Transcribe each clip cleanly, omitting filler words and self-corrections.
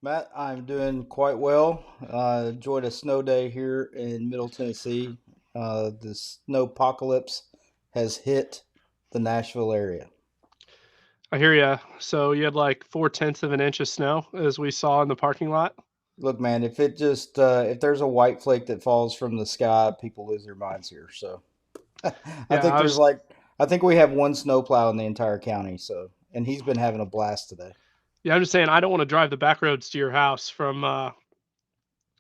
Matt, I'm doing quite well. Enjoyed a snow day here in Middle Tennessee. The snow apocalypse has hit the Nashville area. I hear ya. So you had like 4/10 of an inch of snow, as we saw in the parking lot. Look, man, if there's a white flake that falls from the sky, people lose their minds here. So I Yeah, think I there's was. like I think we have one snowplow in the entire county. So and he's been having a blast today. Yeah, I'm just saying I don't want to drive the back roads to your house from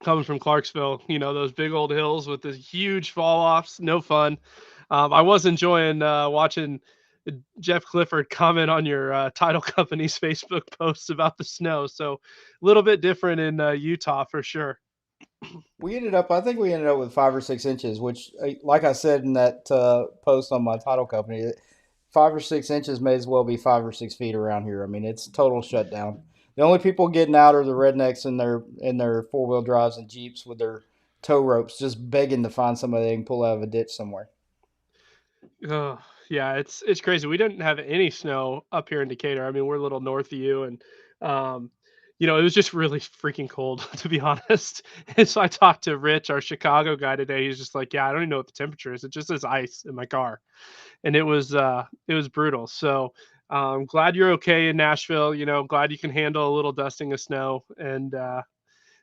coming from Clarksville. You know those big old hills with the huge fall offs. No fun. I was enjoying watching Jeff Clifford comment on your title company's Facebook posts about the snow. So a little bit different in Utah for sure. I think we ended up with 5 or 6 inches, which, like I said in that post on my title company, 5 or 6 inches may as well be 5 or 6 feet around here. I mean, it's total shutdown. The only people getting out are the rednecks in their 4 wheel drives and jeeps with their tow ropes, just begging to find somebody they can pull out of a ditch somewhere. Oh, yeah, it's crazy. We didn't have any snow up here in Decatur. I mean, we're a little north of you, and um, it was just really freaking cold to be honest. And so I talked to Rich, our Chicago guy today. He's just like, "Yeah, I don't even know what the temperature is. It just says ice in my car," and it was brutal. So glad you're okay in Nashville. Glad you can handle a little dusting of snow, and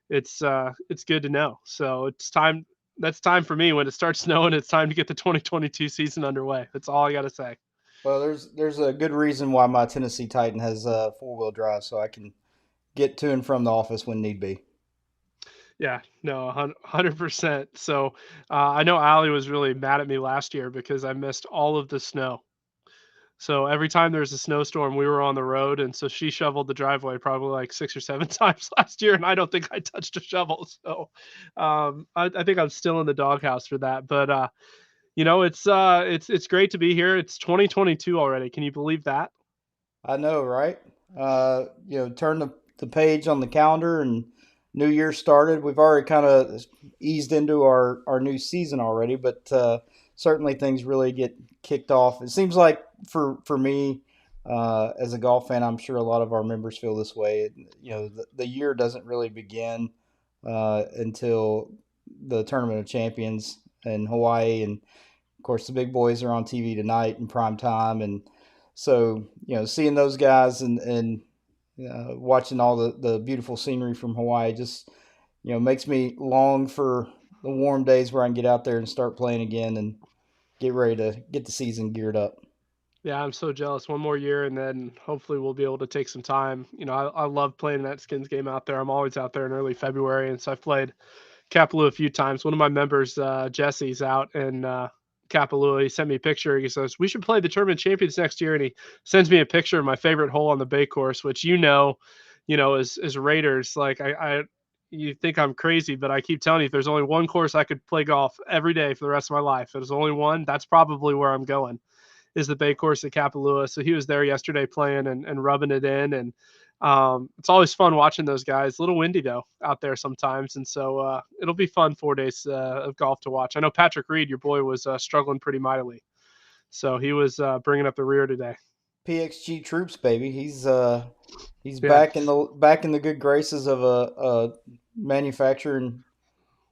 it's good to know. So it's time. That's time for me when it starts snowing. It's time to get the 2022 season underway. That's all I got to say. Well, there's a good reason why my Tennessee Titan has 4 wheel drive, so I can get to and from the office when need be. Yeah, no, 100%. So I know Allie was really mad at me last year because I missed all of the snow. So every time there's a snowstorm, we were on the road, and so she shoveled the driveway probably like 6 or 7 times last year, and I don't think I touched a shovel. So I think I'm still in the doghouse for that. But it's great to be here. It's 2022 already. Can you believe that? I know, right? Turn the page on the calendar and New Year started. We've already kind of eased into our new season already, but certainly things really get kicked off. It seems like for me, as a golf fan, I'm sure a lot of our members feel this way. The year doesn't really begin until the Tournament of Champions in Hawaii, and of course, the big boys are on TV tonight in prime time, and so seeing those guys and watching all the beautiful scenery from Hawaii just makes me long for the warm days where I can get out there and start playing again and get ready to get the season geared up. Yeah, I'm so jealous. One more year, and then hopefully we'll be able to take some time. I love playing that skins game out there. I'm always out there in early February, and so I've played Kapalua a few times. One of my members, Jesse's out in Kapalua. He sent me a picture. He says we should play the tournament champions next year, and he sends me a picture of my favorite hole on the Bay course, which as Raiders. Like you think I'm crazy, but I keep telling you, if there's only one course I could play golf every day for the rest of my life, if there's only one, that's probably where I'm going. Is the Bay course at Kapalua. So he was there yesterday playing and rubbing it in, and it's always fun watching those guys. A little windy though out there sometimes, and so it'll be fun 4 days of golf to watch. I know Patrick Reed, your boy, was struggling pretty mightily, so he was bringing up the rear today. PXG Troops, baby. He's Yeah, back in the good graces of a manufacturing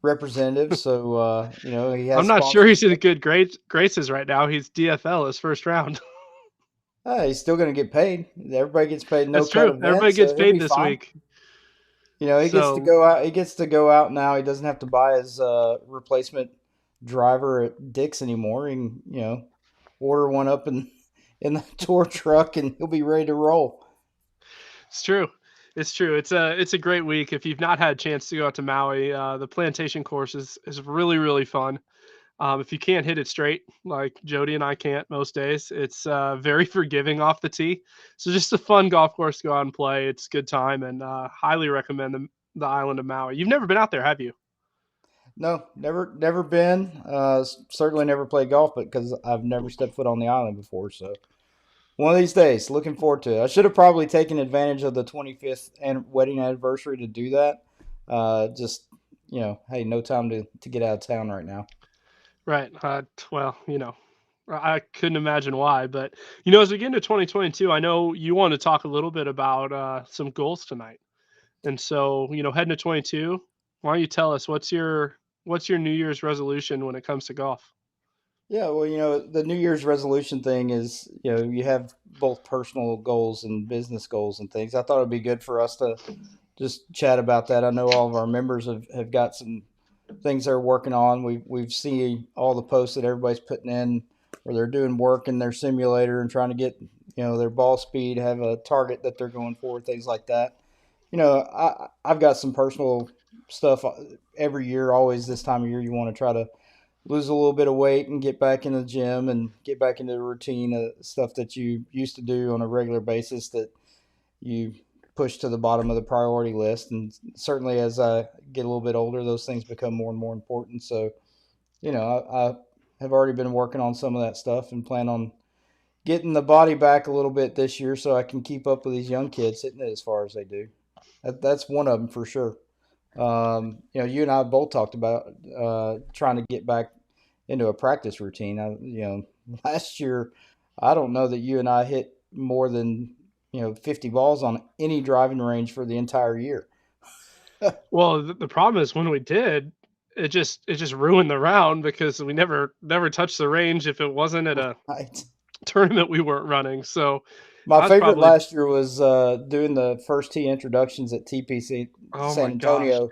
representative. So he I'm has not sure he's in sponsorship. good graces right now. He's DFL his first round. He's still going to get paid. Everybody gets paid no That's cut true. event, Everybody gets so he'll paid be this fine. week. He gets to So go out. He gets to go out now. He doesn't have to buy his replacement driver at Dick's anymore. He can, order one up in the tour truck, and he'll be ready to roll. it's true. It's true. It's a great week. If you've not had a chance to go out to Maui, the plantation course is really really fun. If you can't hit it straight, like Jody and I can't most days, it's very forgiving off the tee. So just a fun golf course to go out and play. It's a good time, and highly recommend the island of Maui. You've never been out there, have you? No, never been. Certainly never played golf, but because I've never stepped foot on the island before. So one of these days, looking forward to it. I should have probably taken advantage of the 25th wedding anniversary to do that. Just hey, no time to get out of town right now. Right. Well, I couldn't imagine why, but as we get into 2022, I know you want to talk a little bit about some goals tonight. And so, heading to 22, why don't you tell us what's your New Year's resolution when it comes to golf? Yeah, well, the New Year's resolution thing is, you have both personal goals and business goals and things. I thought it'd be good for us to just chat about that. I know all of our members have got some things they're working on. We've seen all the posts that everybody's putting in where they're doing work in their simulator and trying to get, their ball speed, have a target that they're going for, things like that. I've got some personal stuff every year. Always this time of year, you want to try to lose a little bit of weight and get back in the gym and get back into the routine of stuff that you used to do on a regular basis that you push to the bottom of the priority list. And certainly as I get a little bit older, those things become more and more important. So, I have already been working on some of that stuff and plan on getting the body back a little bit this year so I can keep up with these young kids hitting it as far as they do. That's one of them for sure. You and I both talked about trying to get back into a practice routine. Last year, I don't know that you and I hit more than 50 balls on any driving range for the entire year. Well, the problem is when we did, it just ruined the round because we never touched the range if it wasn't at a Right. tournament we weren't running. So My I was favorite probably, last year was doing the first tee introductions at TPC oh San my gosh. Antonio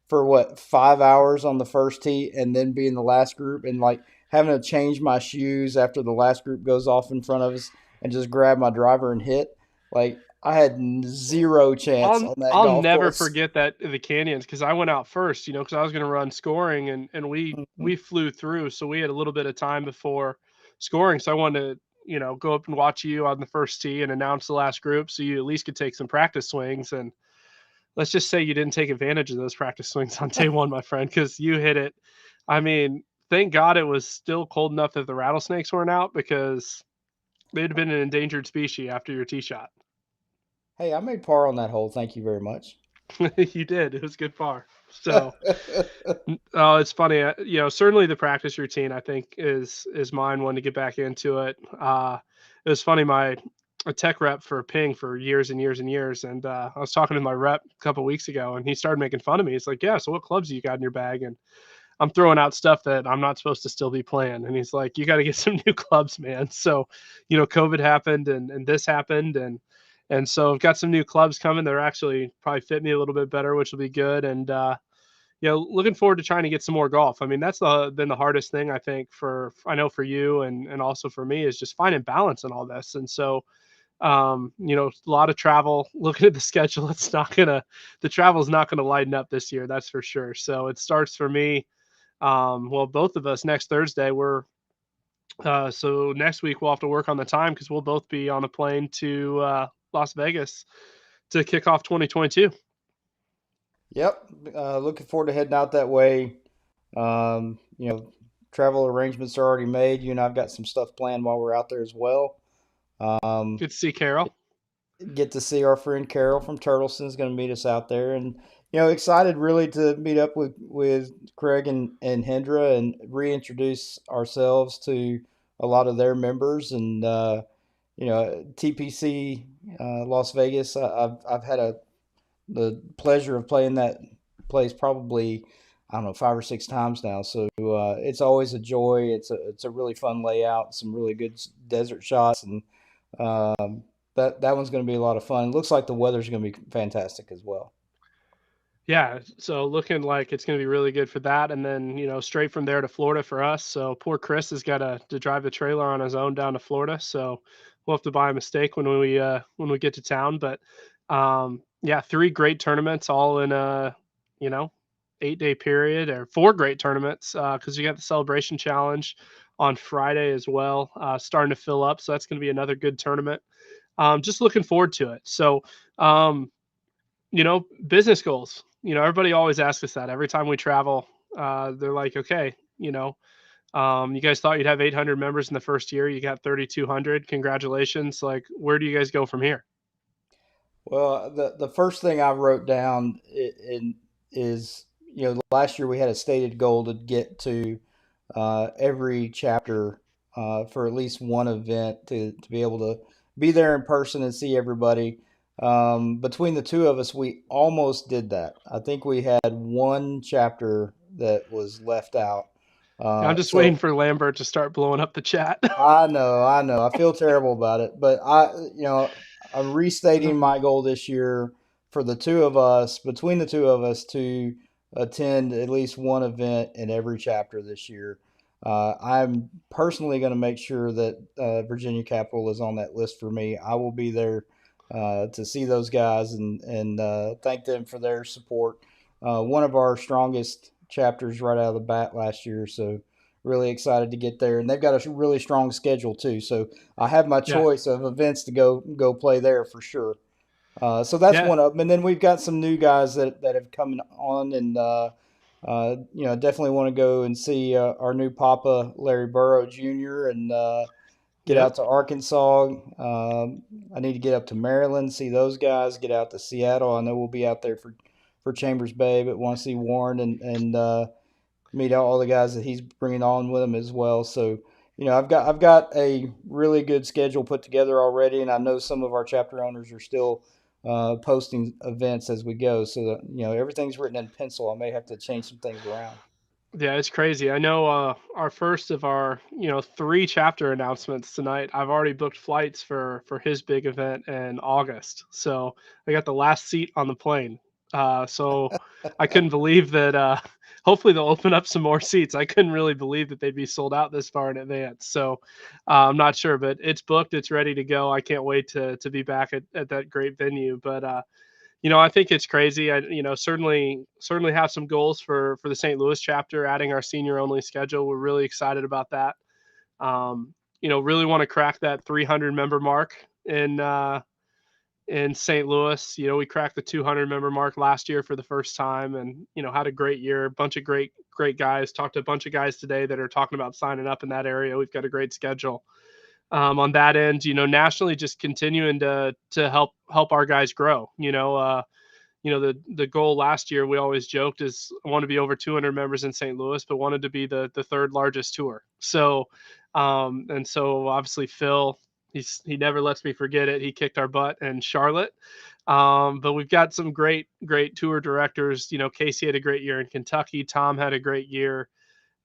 for what 5 hours on the first tee, and then being the last group and like having to change my shoes after the last group goes off in front of us and just grab my driver and hit. Like I had zero chance I'll on that I'll golf never course. forget that the canyons because I went out first, because I was going to run scoring and we Mhm. we flew through, so we had a little bit of time before scoring. So I wanted to go up and watch you on the first tee and announce the last group, so you at least could take some practice swings. And let's just say you didn't take advantage of those practice swings on day one, my friend, because you hit it. I mean, thank God it was still cold enough that the rattlesnakes weren't out because they'd have been an endangered species after your tee shot. Hey, I made par on that hole. Thank you very much. You did. It was good par. So oh, it's funny. Certainly the practice routine I think is mine. One to get back into it. It was funny. My a tech rep for Ping for years and years and years, and I was talking to my rep a couple weeks ago, and he started making fun of me. He's like, "Yeah, so what clubs do you got in your bag?" And I'm throwing out stuff that I'm not supposed to still be playing. And he's like, "You got to get some new clubs, man." So, COVID happened and this happened, and so I've got some new clubs coming. They're actually probably fit me a little bit better, which will be good. And looking forward to trying to get some more golf. I mean, that's been the hardest thing I think for I know for you and also for me is just finding balance in all this. And so, a lot of travel. Looking at the schedule, the travel's not gonna lighten up this year. That's for sure. So it starts for me. Well, both of us next Thursday. So next week we'll have to work on the time because we'll both be on a plane to Las Vegas to kick off 2022. Yep. Looking forward to heading out that way. Travel arrangements are already made. You and I've got some stuff planned while we're out there as well. Um, Good to see Carol. get to see our friend Carol from Turtleson is going to meet us out there, and excited really to meet up with Craig and Hendra and reintroduce ourselves to a lot of their members and TPC Las Vegas. I've had the pleasure of playing that place probably I don't know 5 or 6 times now. So it's always a joy. It's a really fun layout, some really good desert shots, and that one's going to be a lot of fun. It looks like the weather's going to be fantastic as well. Yeah, so looking like it's going to be really good for that, and then straight from there to Florida for us. So poor Chris has got to drive the trailer on his own down to Florida. So we'll have to buy him a steak when we get to town. But yeah, three great tournaments all in a you know 8-day period, or four great tournaments because you got the Celebration Challenge on Friday as well, starting to fill up. So that's going to be another good tournament. Just looking forward to it. So. Um, Business goals. Everybody always asks us that every time we travel. They're like, okay, you guys thought you'd have 800 members in the first year. You got 3,200. Congratulations. Like, where do you guys go from here? Well, the first thing I wrote down is last year we had a stated goal to get to every chapter for at least one event to be able to be there in person and see everybody. Between the two of us, we almost did that. I think we had one chapter that was left out. I'm just waiting So for Lambert to start blowing up the chat. I know. I feel terrible about it, but I'm restating my goal this year for the two of us, between the two of us, to attend at least one event in every chapter this year. I'm personally going to make sure that Virginia Capital is on that list for me. I will be there to see those guys and thank them for their support. One of our strongest chapters right out of the bat last year, so really excited to get there, and they've got a really strong schedule too. So I have my Yeah. choice of events to go play there for sure. So that's Yeah. one of them, and then we've got some new guys that have come on, and definitely want to go and see our new Papa Larry Burrow Jr. and get Yep. out to Arkansas. I need to get up to Maryland, see those guys. Get out to Seattle. I know we'll be out there for Chambers Bay, but want to see Warren and meet all the guys that he's bringing on with him as well. So, I've got a really good schedule put together already, and I know some of our chapter owners are still posting events as we go. So that everything's written in pencil. I may have to change some things around. Yeah, it's crazy. I know our first of our, three chapter announcements tonight. I've already booked flights for his big event in August. So I got the last seat on the plane. So I couldn't believe that hopefully they'll open up some more seats. I couldn't really believe that they'd be sold out this far in advance. So I'm not sure, but it's booked, it's ready to go. I can't wait to be back at that great venue. But I think it's crazy. Certainly have some goals for the St. Louis chapter, adding our senior only schedule. We're really excited about that. Really want to crack that 300 member mark in St. Louis. We cracked the 200 member mark last year for the first time, and had a great year. A bunch of great guys. Talked to a bunch of guys today that are talking about signing up in that area. We've got a great schedule on that end. Nationally, just continuing to help our guys grow. The goal last year, we always joked, is I want to be over 200 members in St. Louis, but wanted to be the third largest tour. So obviously Phil, he never lets me forget it. He kicked our butt in Charlotte. But we've got some great tour directors. Casey had a great year in Kentucky. Tom had a great year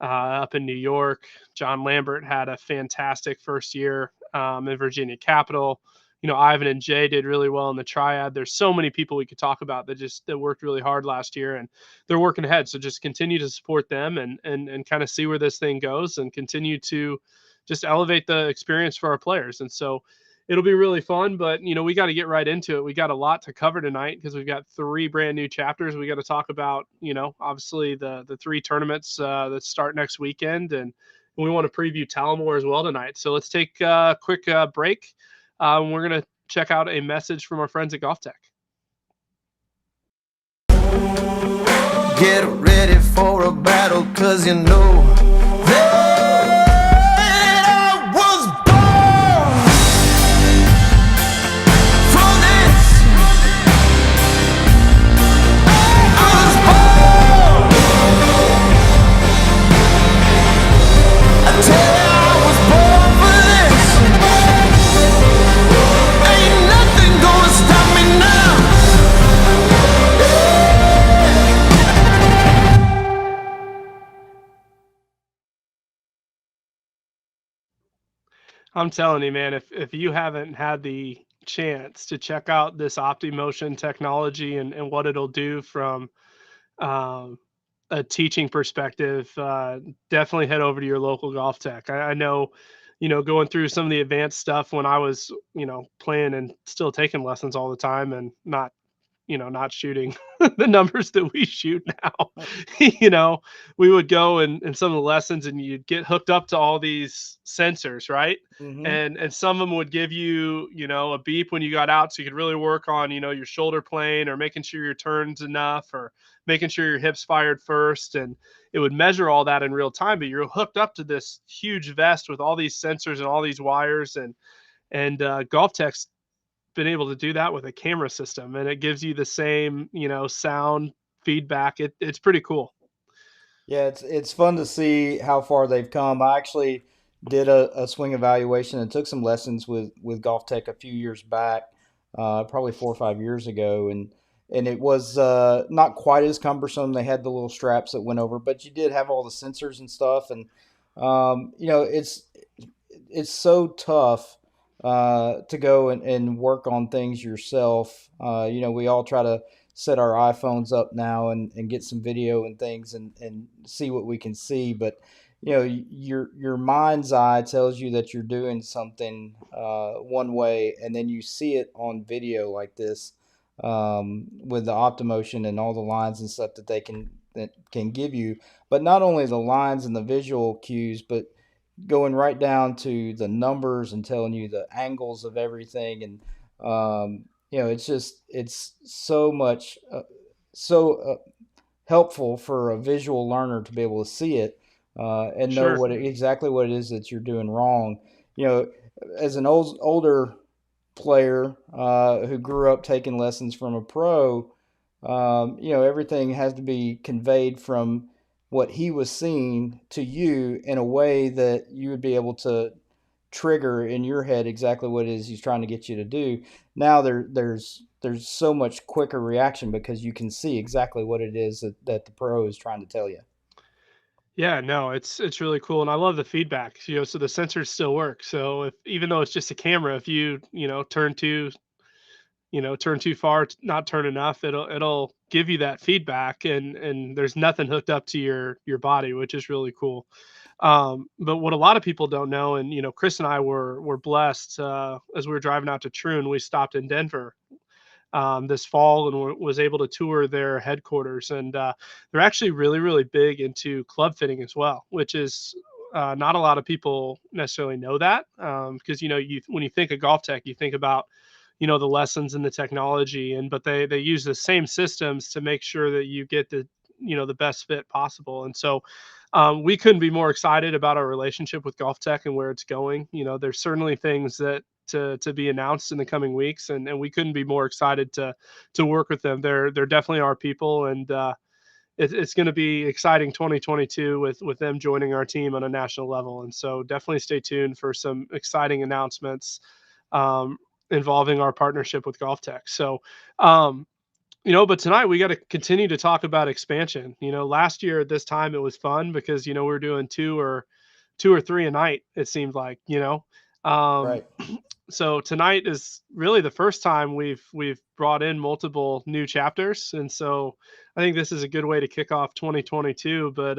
up in New York. John Lambert had a fantastic first year in Virginia Capital. Ivan and Jay did really well in the triad. There's so many people we could talk about that worked really hard last year, and they're working ahead. So just continue to support them and kind of see where this thing goes, and continue to just elevate the experience for our players. And so it'll be really fun, but we got to get right into it. We got a lot to cover tonight because we've got three brand new chapters. We got to talk about, obviously the three tournaments that start next weekend, and we want to preview Talamore as well tonight. So let's take a quick break. We're going to check out a message from our friends at Golf Tech. Get ready for a battle, cause you know that I was born for this. I was born. I tell you, I was born for this. Ain't nothing gonna stop me now. I'm telling you, man, if you haven't had the chance to check out this OptiMotion technology and what it'll do from um, a teaching perspective, definitely head over to your local golf tech. I know, going through some of the advanced stuff when I was, playing and still taking lessons all the time and not shooting the numbers that we shoot now. you know, we would go and some of the lessons and you'd get hooked up to all these sensors, right? Mm-hmm. And some of them would give you, a beep when you got out, so you could really work on, your shoulder plane or making sure your turns enough or making sure your hips fired first. And it would measure all that in real time, but you're hooked up to this huge vest with all these sensors and all these wires, and golf tech's been able to do that with a camera system, and it gives you the same, sound feedback. It's pretty cool. Yeah, it's fun to see how far they've come. I actually did a swing evaluation and took some lessons with Golf Tech a few years back. probably 4 or 5 years ago, and it was not quite as cumbersome. They had the little straps that went over, but you did have all the sensors and stuff, and it's so tough to go and work on things yourself. We all try to set our iPhones up now and get some video and things and see what we can see. But your mind's eye tells you that you're doing something one way, and then you see it on video like this with the OptoMotion and all the lines and stuff that can give you. But not only the lines and the visual cues, but going right down to the numbers and telling you the angles of everything, and it's so much helpful for a visual learner to be able to see it and know Sure. exactly what it is that you're doing wrong. you know as an older player who grew up taking lessons from a pro, everything has to be conveyed from what he was seeing to you in a way that you would be able to trigger in your head exactly what it is he's trying to get you to do. Now there's so much quicker reaction because you can see exactly what it is that the pro is trying to tell you. Yeah, no, it's really cool, and I love the feedback. So the sensors still work. So if even though it's just a camera, if turn too far, not turn enough, it'll give you that feedback, and there's nothing hooked up to your body, which is really cool. But what a lot of people don't know, and Chris and I were blessed as we were driving out to Troon, we stopped in Denver this fall and was able to tour their headquarters. And they're actually really, really big into club fitting as well, which is not a lot of people necessarily know that because when you think of golf tech, you think about the lessons and the technology, and but they use the same systems to make sure that you get the best fit possible. And so we couldn't be more excited about our relationship with golf tech and where it's going. There's certainly things that to be announced in the coming weeks, and we couldn't be more excited to work with them. They're definitely our people, and it's going to be exciting 2022 with them joining our team on a national level. And so definitely stay tuned for some exciting announcements um, involving our partnership with Golf Tech. So but tonight we got to continue to talk about expansion. Last year at this time it was fun because we were doing two or three a night. It seemed like. Um, Right. so tonight is really the first time we've brought in multiple new chapters, and so I think this is a good way to kick off 2022. But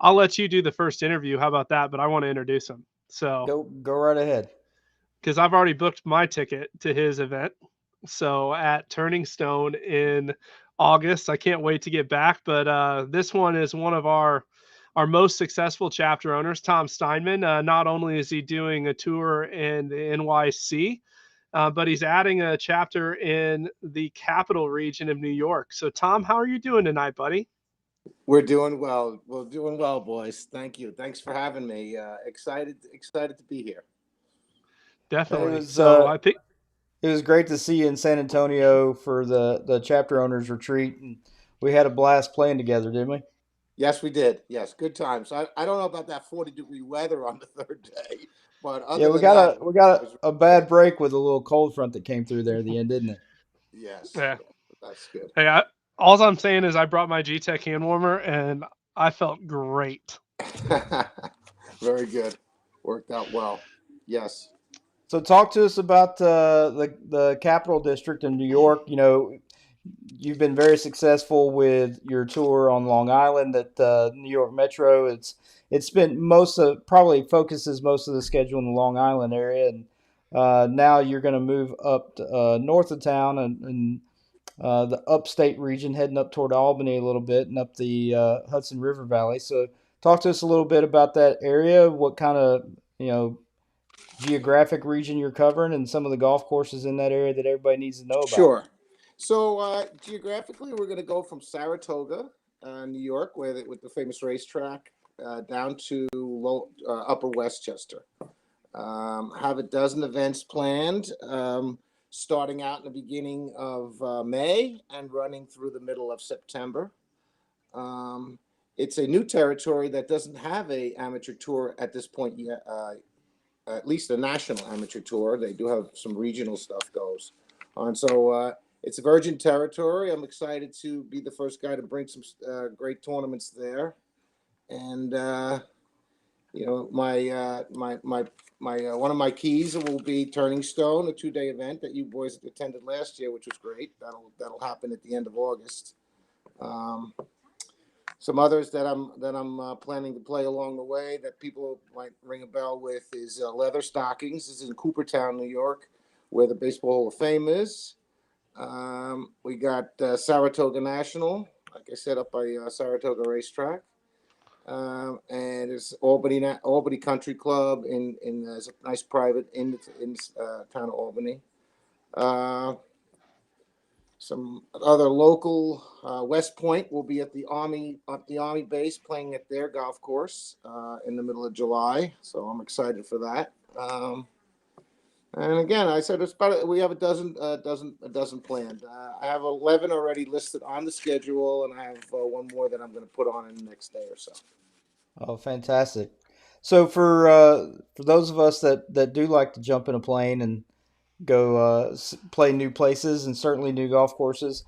I'll let you do the first interview. How about that? But I want to introduce him. So Go right ahead. because I've already booked my ticket to his event. So at Turning Stone in August, I can't wait to get back. But this one is one of our most successful chapter owners, Tom Steinman. Not only is he doing a tour in the NYC, but he's adding a chapter in the capital region of New York. So Tom, how are you doing tonight, buddy? We're doing well. We're doing well, boys. Thank you. Thanks for having me. Excited to be here. And Definitely. So I think it was great to see you in San Antonio for the chapter owners retreat, and we had a blast playing together, didn't we? Yes, we did. Yes, good times. I don't know about that 40-degree weather on the third day, but Yeah, other we than got that, a we got it was a really bad break with a little cold front that came through there at the end, didn't it? good. Yes, yeah. that's good. Hey, all I'm saying is I brought my G Tech hand warmer and I felt great. Very good. Worked out well. Yes. So talk to us about the Capital District in New York. You've been very successful with your tour on Long Island at New York Metro. It's been probably focuses most of the schedule in the Long Island area, and now you're going to move up to, north of town and the upstate region, heading up toward Albany a little bit and up the Hudson River Valley. So talk to us a little bit about that area. What kind of geographic region you're covering, and some of the golf courses in that area that everybody needs to know about. Sure. So geographically, we're going to go from Saratoga, New York, with the famous racetrack, down to Upper Westchester. Have a dozen events planned, starting out in the beginning of May and running through the middle of September. It's a new territory that doesn't have a amateur tour at this point yet, at least a national amateur tour. They do have some regional stuff goes. And so it's virgin territory. I'm excited to be the first guy to bring some great tournaments there. And my one of my keys will be Turning Stone, a 2-day event that you boys attended last year, which was great. That'll happen at the end of August. Um, some others that I'm planning to play along the way that people might ring a bell with is Leather Stockings. This is in Coopertown, New York, where the Baseball Hall of Fame is. We got Saratoga National, like I said, up by Saratoga Racetrack. And it's Albany Country Club in there's a nice private in town of Albany. Some other local West Point will be at the Army base playing at their golf course in the middle of July. So I'm excited for that. And again, I said we have a dozen planned. I have 11 already listed on the schedule, and I have one more that I'm going to put on in the next day or so. Oh, fantastic! So for those of us that do like to jump in a plane and go play new places and certainly new golf courses.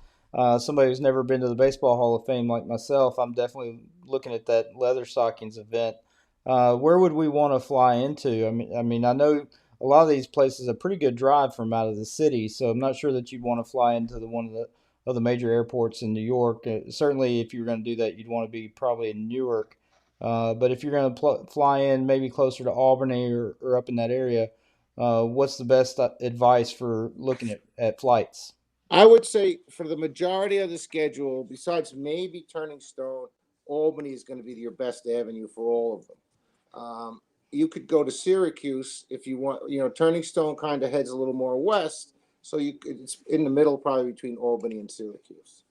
Somebody who's never been to the Baseball Hall of Fame like myself, I'm definitely looking at that Leather Stockings event. Where would we want to fly into? I mean, I know a lot of these places are a pretty good drive from out of the city, so I'm not sure that you'd want to fly into one of the major airports in New York. Certainly, if you were going to do that, you'd want to be probably in Newark. But if you're going to fly in maybe closer to Albany or up in that area, what's the best advice for looking at flights? I would say for the majority of the schedule, besides maybe Turning Stone, Albany is going to be your best avenue for all of them. You could go to Syracuse if you want. Turning Stone kind of heads a little more west, so it's in the middle, probably between Albany and Syracuse.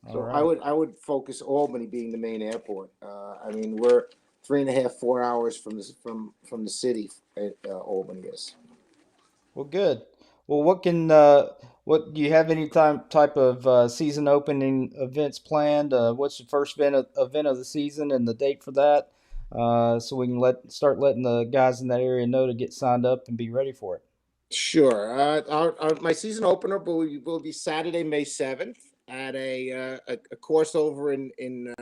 All So right. I would focus Albany being the main airport. I mean, we're 3.5, 4 hours from the city. Albany is. Well, good. Well, what do you have any type of season opening events planned? What's the first event of the season and the date for that? So we can start letting the guys in that area know to get signed up and be ready for it. Sure. My season opener will be Saturday, May 7th, at a course over in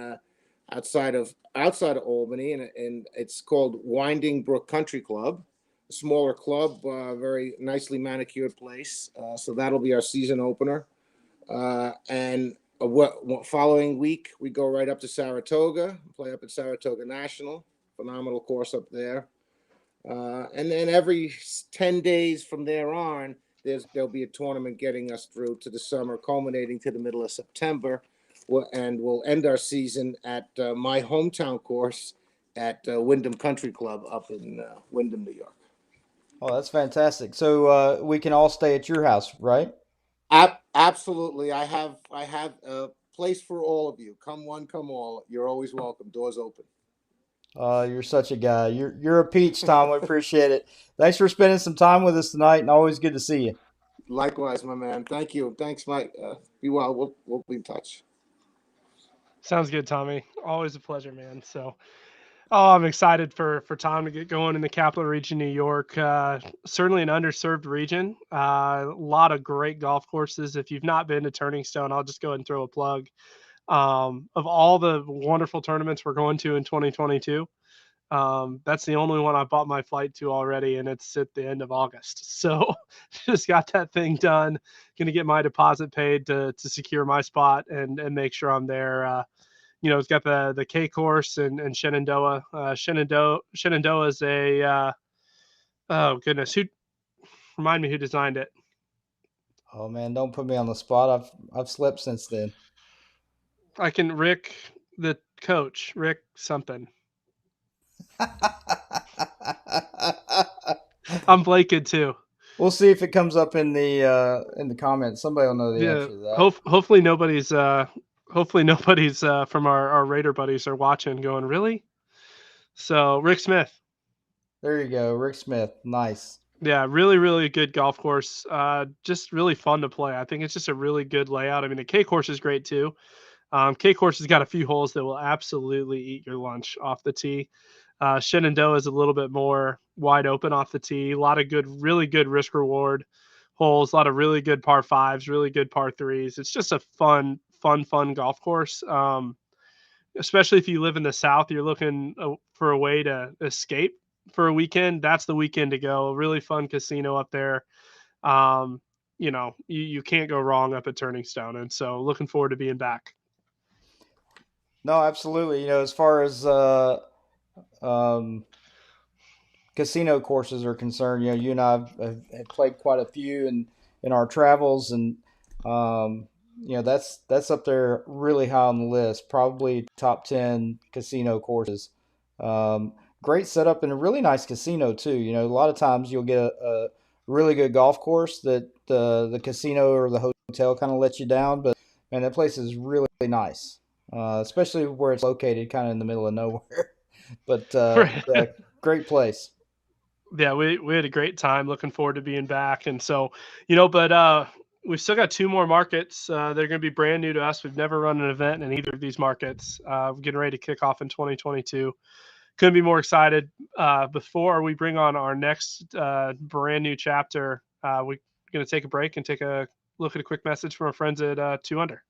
outside of Albany, and it's called Winding Brook Country Club, a smaller club, very nicely manicured place. So that'll be our season opener. And what following week we go right up to Saratoga, play up at Saratoga National, phenomenal course up there. And then every 10 days from there on, there'll be a tournament getting us through to the summer, culminating to the middle of September. And we'll end our season at my hometown course at Wyndham Country Club up in Wyndham, New York. Oh, that's fantastic. So we can all stay at your house, right? Absolutely. I have a place for all of you. Come one, come all. You're always welcome. Doors open. You're such a guy. You're a peach, Tom. We appreciate it. Thanks for spending some time with us tonight, and always good to see you. Likewise, my man. Thank you. Thanks, Mike. Be well. We'll be in touch. Sounds good, Tommy. Always a pleasure, man. So, oh, I'm excited for Tom to get going in the capital region, New York. Certainly an underserved region. A lot of great golf courses. If you've not been to Turning Stone, I'll just go ahead and throw a plug. Of all the wonderful tournaments we're going to in 2022, that's the only one I bought my flight to already, and it's at the end of August. So just got that thing done. Going to get my deposit paid to secure my spot and make sure I'm there. It's got the K course and Shenandoah. Shenandoah is a oh goodness, who remind me who designed it? Oh man, don't put me on the spot. I've slept since then. I can Rick the coach Rick something. I'm blanking too. We'll see if it comes up in the comments. Somebody will know the Yeah, answer to that. hopefully nobody's from our Raider buddies are watching going, really? So Rick Smith. There you go, Rick Smith. Nice. Yeah, really, really good golf course. Just really fun to play. I think it's just a really good layout. I mean, the K course is great too. K course has got a few holes that will absolutely eat your lunch off the tee. Shenandoah is a little bit more wide open off the tee. A lot of good, really good risk reward holes, a lot of really good par fives, really good par threes. It's just a fun golf course. Especially if you live in the South, you're looking for a way to escape for a weekend. That's the weekend to go. A really fun casino up there. You can't go wrong up at Turning Stone. And so looking forward to being back. No, absolutely. As far as um, casino courses are concerned, you and I have played quite a few in our travels, and that's up there really high on the list. Probably top 10 casino courses. Um, Great setup and a really nice casino too. A lot of times you'll get a really good golf course that the casino or the hotel kind of lets you down, but man, that place is really nice, especially where it's located, kind of in the middle of nowhere. But yeah, great place. Yeah, we had a great time. Looking forward to being back. And so, but we've still got two more markets. They're going to be brand new to us. We've never run an event in either of these markets. We're getting ready to kick off in 2022. Couldn't be more excited. Before we bring on our next brand new chapter, we're going to take a break and take a look at a quick message from our friends at 2 Under.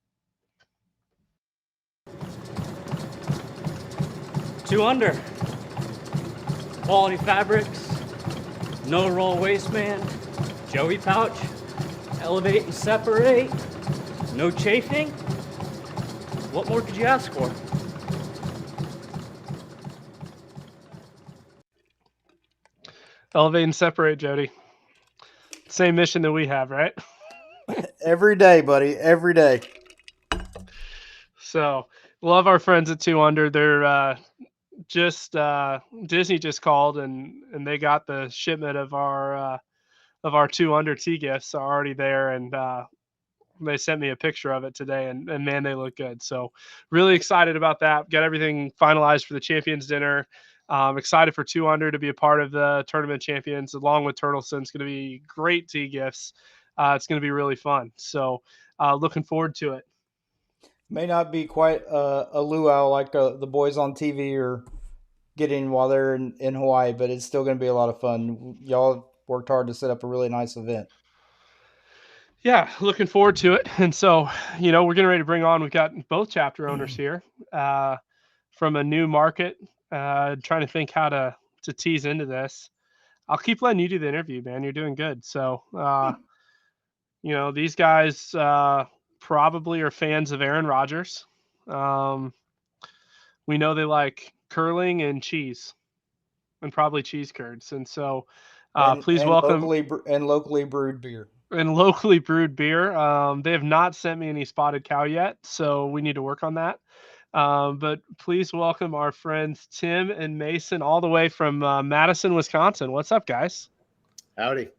2 Under. Quality fabrics, no roll waistband, Joey pouch, elevate and separate, no chafing. What more could you ask for? Elevate and separate, Jody. Same mission that we have, right? Every day, buddy. Every day. So love our friends at 2 Under. They're Disney just called and they got the shipment of our 2 Under tee gifts are already there, and they sent me a picture of it today, and man, they look good. So really excited about that. Got everything finalized for the Champions Dinner. Excited for 2 Under to be a part of the Tournament Champions along with Turtleson. It's going to be great tee gifts. It's going to be really fun. So looking forward to it. May not be quite a luau like the boys on TV are getting while they're in Hawaii, but it's still going to be a lot of fun. Y'all worked hard to set up a really nice event. Yeah, looking forward to it. And so, we're getting ready to bring on, we've got both chapter owners here from a new market, trying to think how to tease into this. I'll keep letting you do the interview, man. You're doing good. So, these guys probably are fans of Aaron Rodgers. We know they like curling and cheese, and probably cheese curds. And so, please welcome locally brewed beer. And locally brewed beer. They have not sent me any spotted cow yet, so we need to work on that. But please welcome our friends Tim and Mason, all the way from Madison, Wisconsin. What's up, guys? Howdy.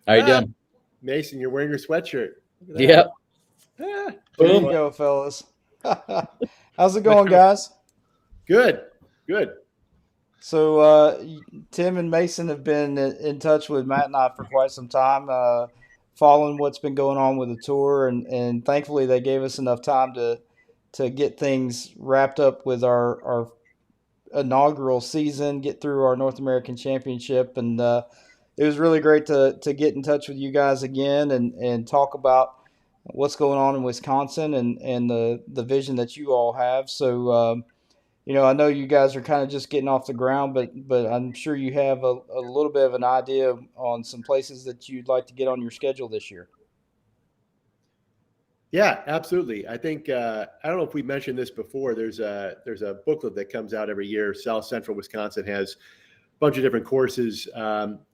How you doing? Mason, you're wearing your sweatshirt. Yep. Yeah. There you go, fellas. How's it going, guys? Good. So Tim and Mason have been in touch with Matt and I for quite some time, following what's been going on with the tour, and thankfully they gave us enough time to get things wrapped up with our inaugural season, get through our North American Championship, and it was really great to get in touch with you guys again and talk about what's going on in Wisconsin and the vision that you all have. So I know you guys are kind of just getting off the ground, but I'm sure you have a little bit of an idea on some places that you'd like to get on your schedule this year. Yeah, absolutely. I think I don't know if we mentioned this before. There's a booklet that comes out every year. South Central Wisconsin has a bunch of different courses.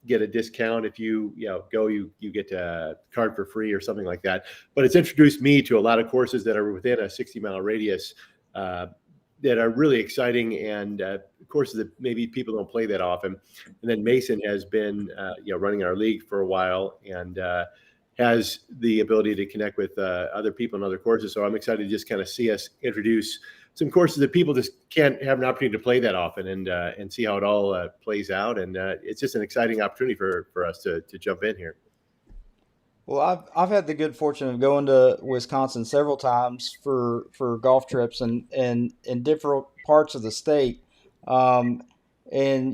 Get a discount if you go. You get a card for free or something like that. But it's introduced me to a lot of courses that are within a 60-mile radius. That are really exciting and courses that maybe people don't play that often. And then Mason has been, running our league for a while and has the ability to connect with other people in other courses. So I'm excited to just kind of see us introduce some courses that people just can't have an opportunity to play that often and see how it all plays out. And it's just an exciting opportunity for us to jump in here. Well, I've had the good fortune of going to Wisconsin several times for golf trips and in different parts of the state. And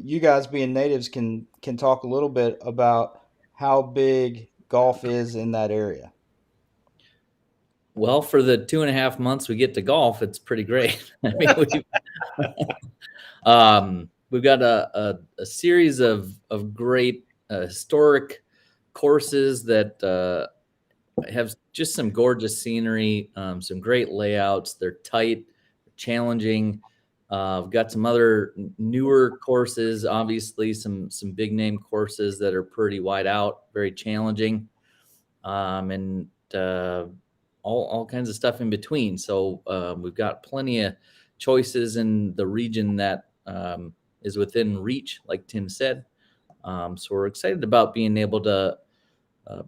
you guys being natives can talk a little bit about how big golf is in that area? Well, for the 2.5 months we get to golf, it's pretty great. I mean, we've got a series of great historic courses that have just some gorgeous scenery, some great layouts. They're tight, challenging. We've got some other newer courses, obviously some big name courses that are pretty wide out, very challenging, and all kinds of stuff in between. So we've got plenty of choices in the region that is within reach, like Tim said. So we're excited about being able to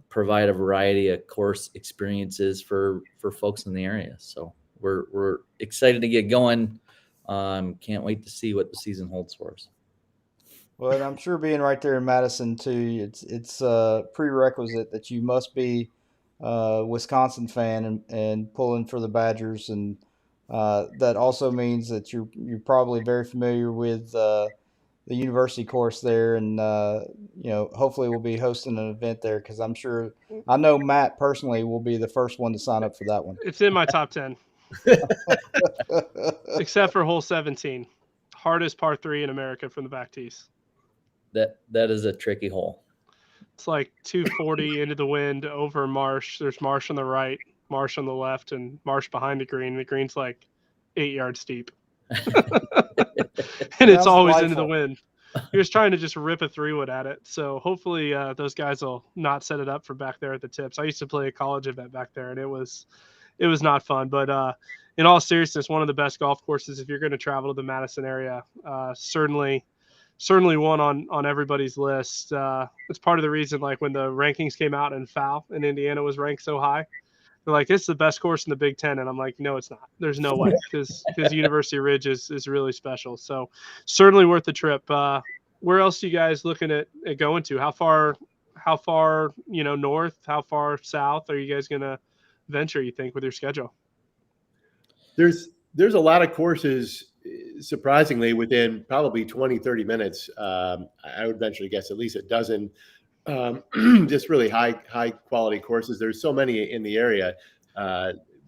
provide a variety of course experiences for folks in the area. So we're excited to get going. Can't wait to see what the season holds for us. Well, and I'm sure being right there in Madison too, it's a prerequisite that you must be a Wisconsin fan and pulling for the Badgers, and that also means that you're probably very familiar with the university course there, and hopefully we'll be hosting an event there because I know Matt personally will be the first one to sign up for that one. It's in my top 10, except for hole 17, hardest par 3 in America from the back tees. That is a tricky hole. It's like 240 into the wind over marsh. There's marsh on the right, marsh on the left, and marsh behind the green. The green's like 8 yards deep. And it's always into the wind. He was trying to just rip a 3-wood at it. So hopefully those guys will not set it up for back there at the tips. I used to play a college event back there, and it was not fun. But in all seriousness, one of the best golf courses if you're going to travel to the Madison area. Certainly one on everybody's list. It's part of the reason, like when the rankings came out and FAL in Indiana was ranked so high, they're like, it's the best course in the Big Ten. And I'm like, no, it's not. There's no way, because University Ridge is really special. So certainly worth the trip. Where else are you guys looking at going to? How far, north, how far south are you guys going to venture, you think, with your schedule? There's a lot of courses, surprisingly, within probably 20, 30 minutes. I would venture to guess at least a dozen just really high quality courses. There's so many in the area,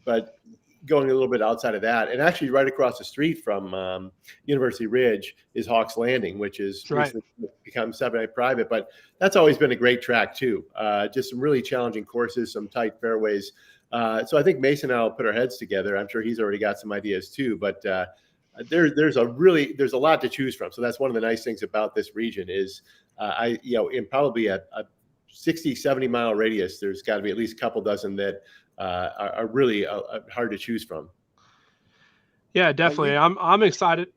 but going a little bit outside of that, and actually right across the street from University Ridge is Hawks Landing, which is recently become semi-private, but that's always been a great track too. Just some really challenging courses, some tight fairways. So I think Mason and I will put our heads together. I'm sure he's already got some ideas too, but there's a lot to choose from. So that's one of the nice things about this region is in probably a 60, 70 mile radius, there's got to be at least a couple dozen that are really hard to choose from. Yeah, definitely. I'm excited.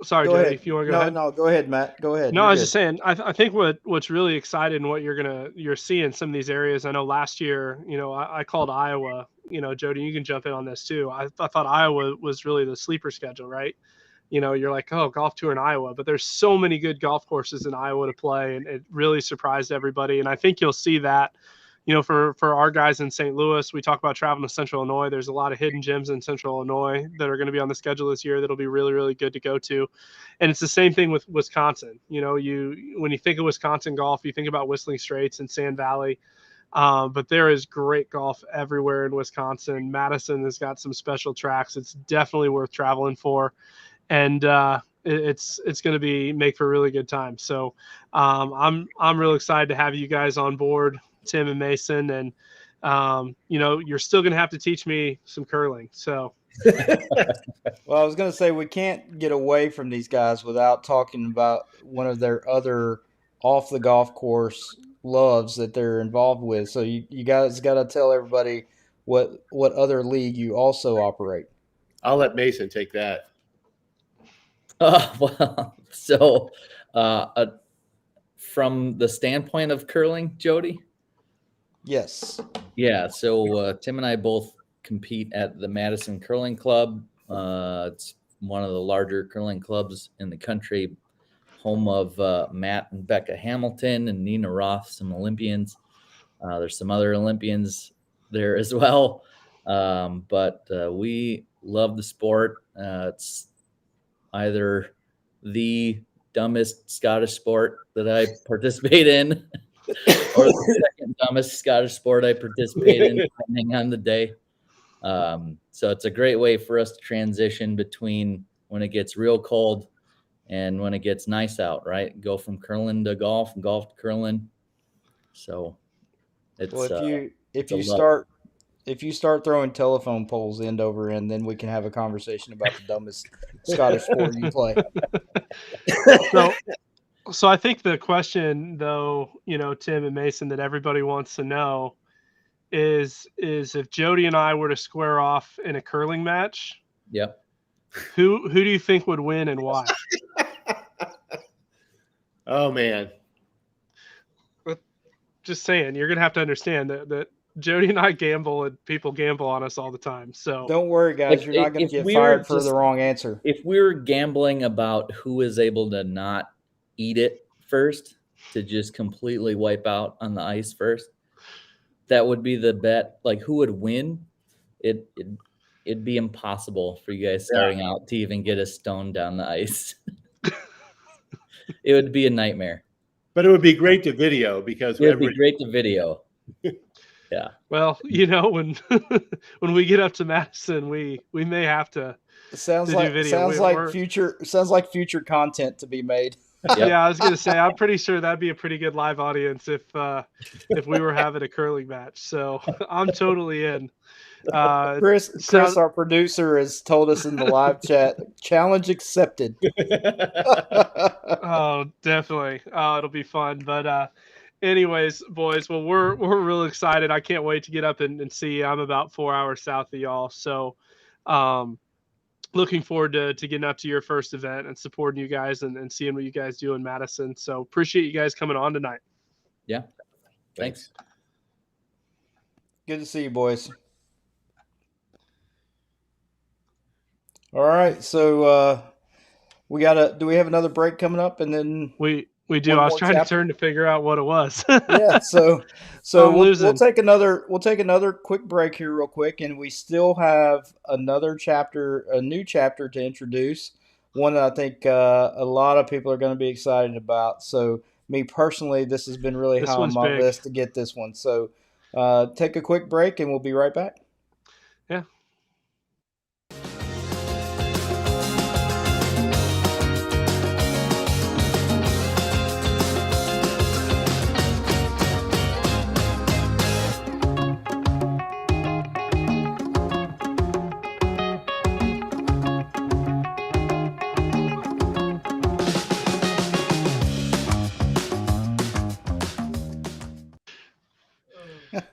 Sorry, Jody, if you want to go ahead. No, go ahead, Matt. Go ahead. No, I was just saying, I think what's really exciting, what you're seeing some of these areas. I know last year, I called Iowa, Jody, you can jump in on this too. I thought Iowa was really the sleeper schedule, right? You're like, oh, golf tour in Iowa, but there's so many good golf courses in Iowa to play, and it really surprised everybody. And I think you'll see that, for our guys in St. Louis, we talk about traveling to Central Illinois. There's a lot of hidden gems in Central Illinois that are going to be on the schedule this year that'll be really, really good to go to. And it's the same thing with Wisconsin. When you think of Wisconsin golf, you think about Whistling Straits and Sand Valley. But there is great golf everywhere in Wisconsin. Madison has got some special tracks. It's definitely worth traveling for. And it's going to make for a really good time. So I'm real excited to have you guys on board, Tim and Mason, and you're still going to have to teach me some curling. So, well, I was going to say we can't get away from these guys without talking about one of their other off the golf course loves that they're involved with. So you guys got to tell everybody what other league you also operate. I'll let Mason take that. So from the standpoint of curling, Jody? Yes. Yeah, so Tim and I both compete at the Madison Curling Club. It's one of the larger curling clubs in the country, home of Matt and Becca Hamilton and Nina Roth, some Olympians. There's some other Olympians there as well. But we love the sport. It's either the dumbest Scottish sport that I participate in, or the second dumbest Scottish sport I participate in, depending on the day. So it's a great way for us to transition between when it gets real cold and when it gets nice out, right? Go from curling to golf, and golf to curling. So it's Well, if it's a you love. start throwing telephone poles end over end, then we can have a conversation about the dumbest Scottish sport you play. So, so I think the question, though, Tim and Mason, that everybody wants to know is if Jody and I were to square off in a curling match, Yep. who do you think would win and why? Oh man. Just saying, you're gonna have to understand that Jody and I gamble, and people gamble on us all the time. So Don't worry, guys. Like, You're not going if to get we were fired for the just wrong answer. if we were gambling about who is able to not eat it first, to just completely wipe out on the ice first, that would be the bet. Like, who would win? It'd be impossible for you guys starting out to even get a stone down the ice. It would be a nightmare. But it would be great to video because It would be everybody. great to video. Yeah. well, when when we get up to Madison, we may have to Sounds do like video. sounds like future content to be made. Yep. Yeah, I was gonna say, I'm pretty sure that'd be a pretty good live audience if we were having a curling match. So I'm totally in. Chris, our producer, has told us in the live chat, challenge accepted. Oh, definitely. It'll be fun. But anyways, boys, well, we're real excited. I can't wait to get up and see you. I'm about 4 hours south of y'all, so looking forward to getting up to your first event and supporting you guys and seeing what you guys do in Madison. So appreciate you guys coming on tonight. Yeah. Thanks. Good to see you, boys. All right, so we do we have another break coming up, and then We do. one I was more trying chapter? to turn to figure out what it was. Yeah, so I'm we'll losing. take another quick break here real quick, and we still have a new chapter to introduce, one that I think a lot of people are going to be excited about. So me personally, this has been really This high on one's my big. list to get this one. So take a quick break, and we'll be right back. Yeah.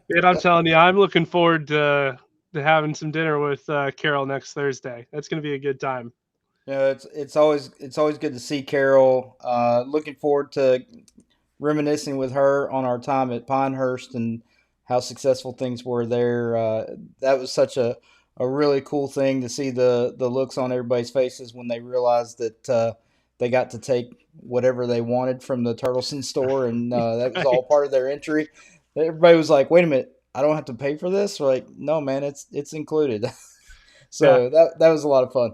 And I'm telling you, I'm looking forward to having some dinner with Carol next Thursday. That's going to be a good time. Yeah, it's always good to see Carol. Looking forward to reminiscing with her on our time at Pinehurst and how successful things were there. That was such a really cool thing to see the looks on everybody's faces when they realized that they got to take whatever they wanted from the Turtleson store, and that was all part of their entry. Everybody was like, "Wait a minute, I don't have to pay for this?" We're like, "No, man, it's included." So Yeah. that was a lot of fun.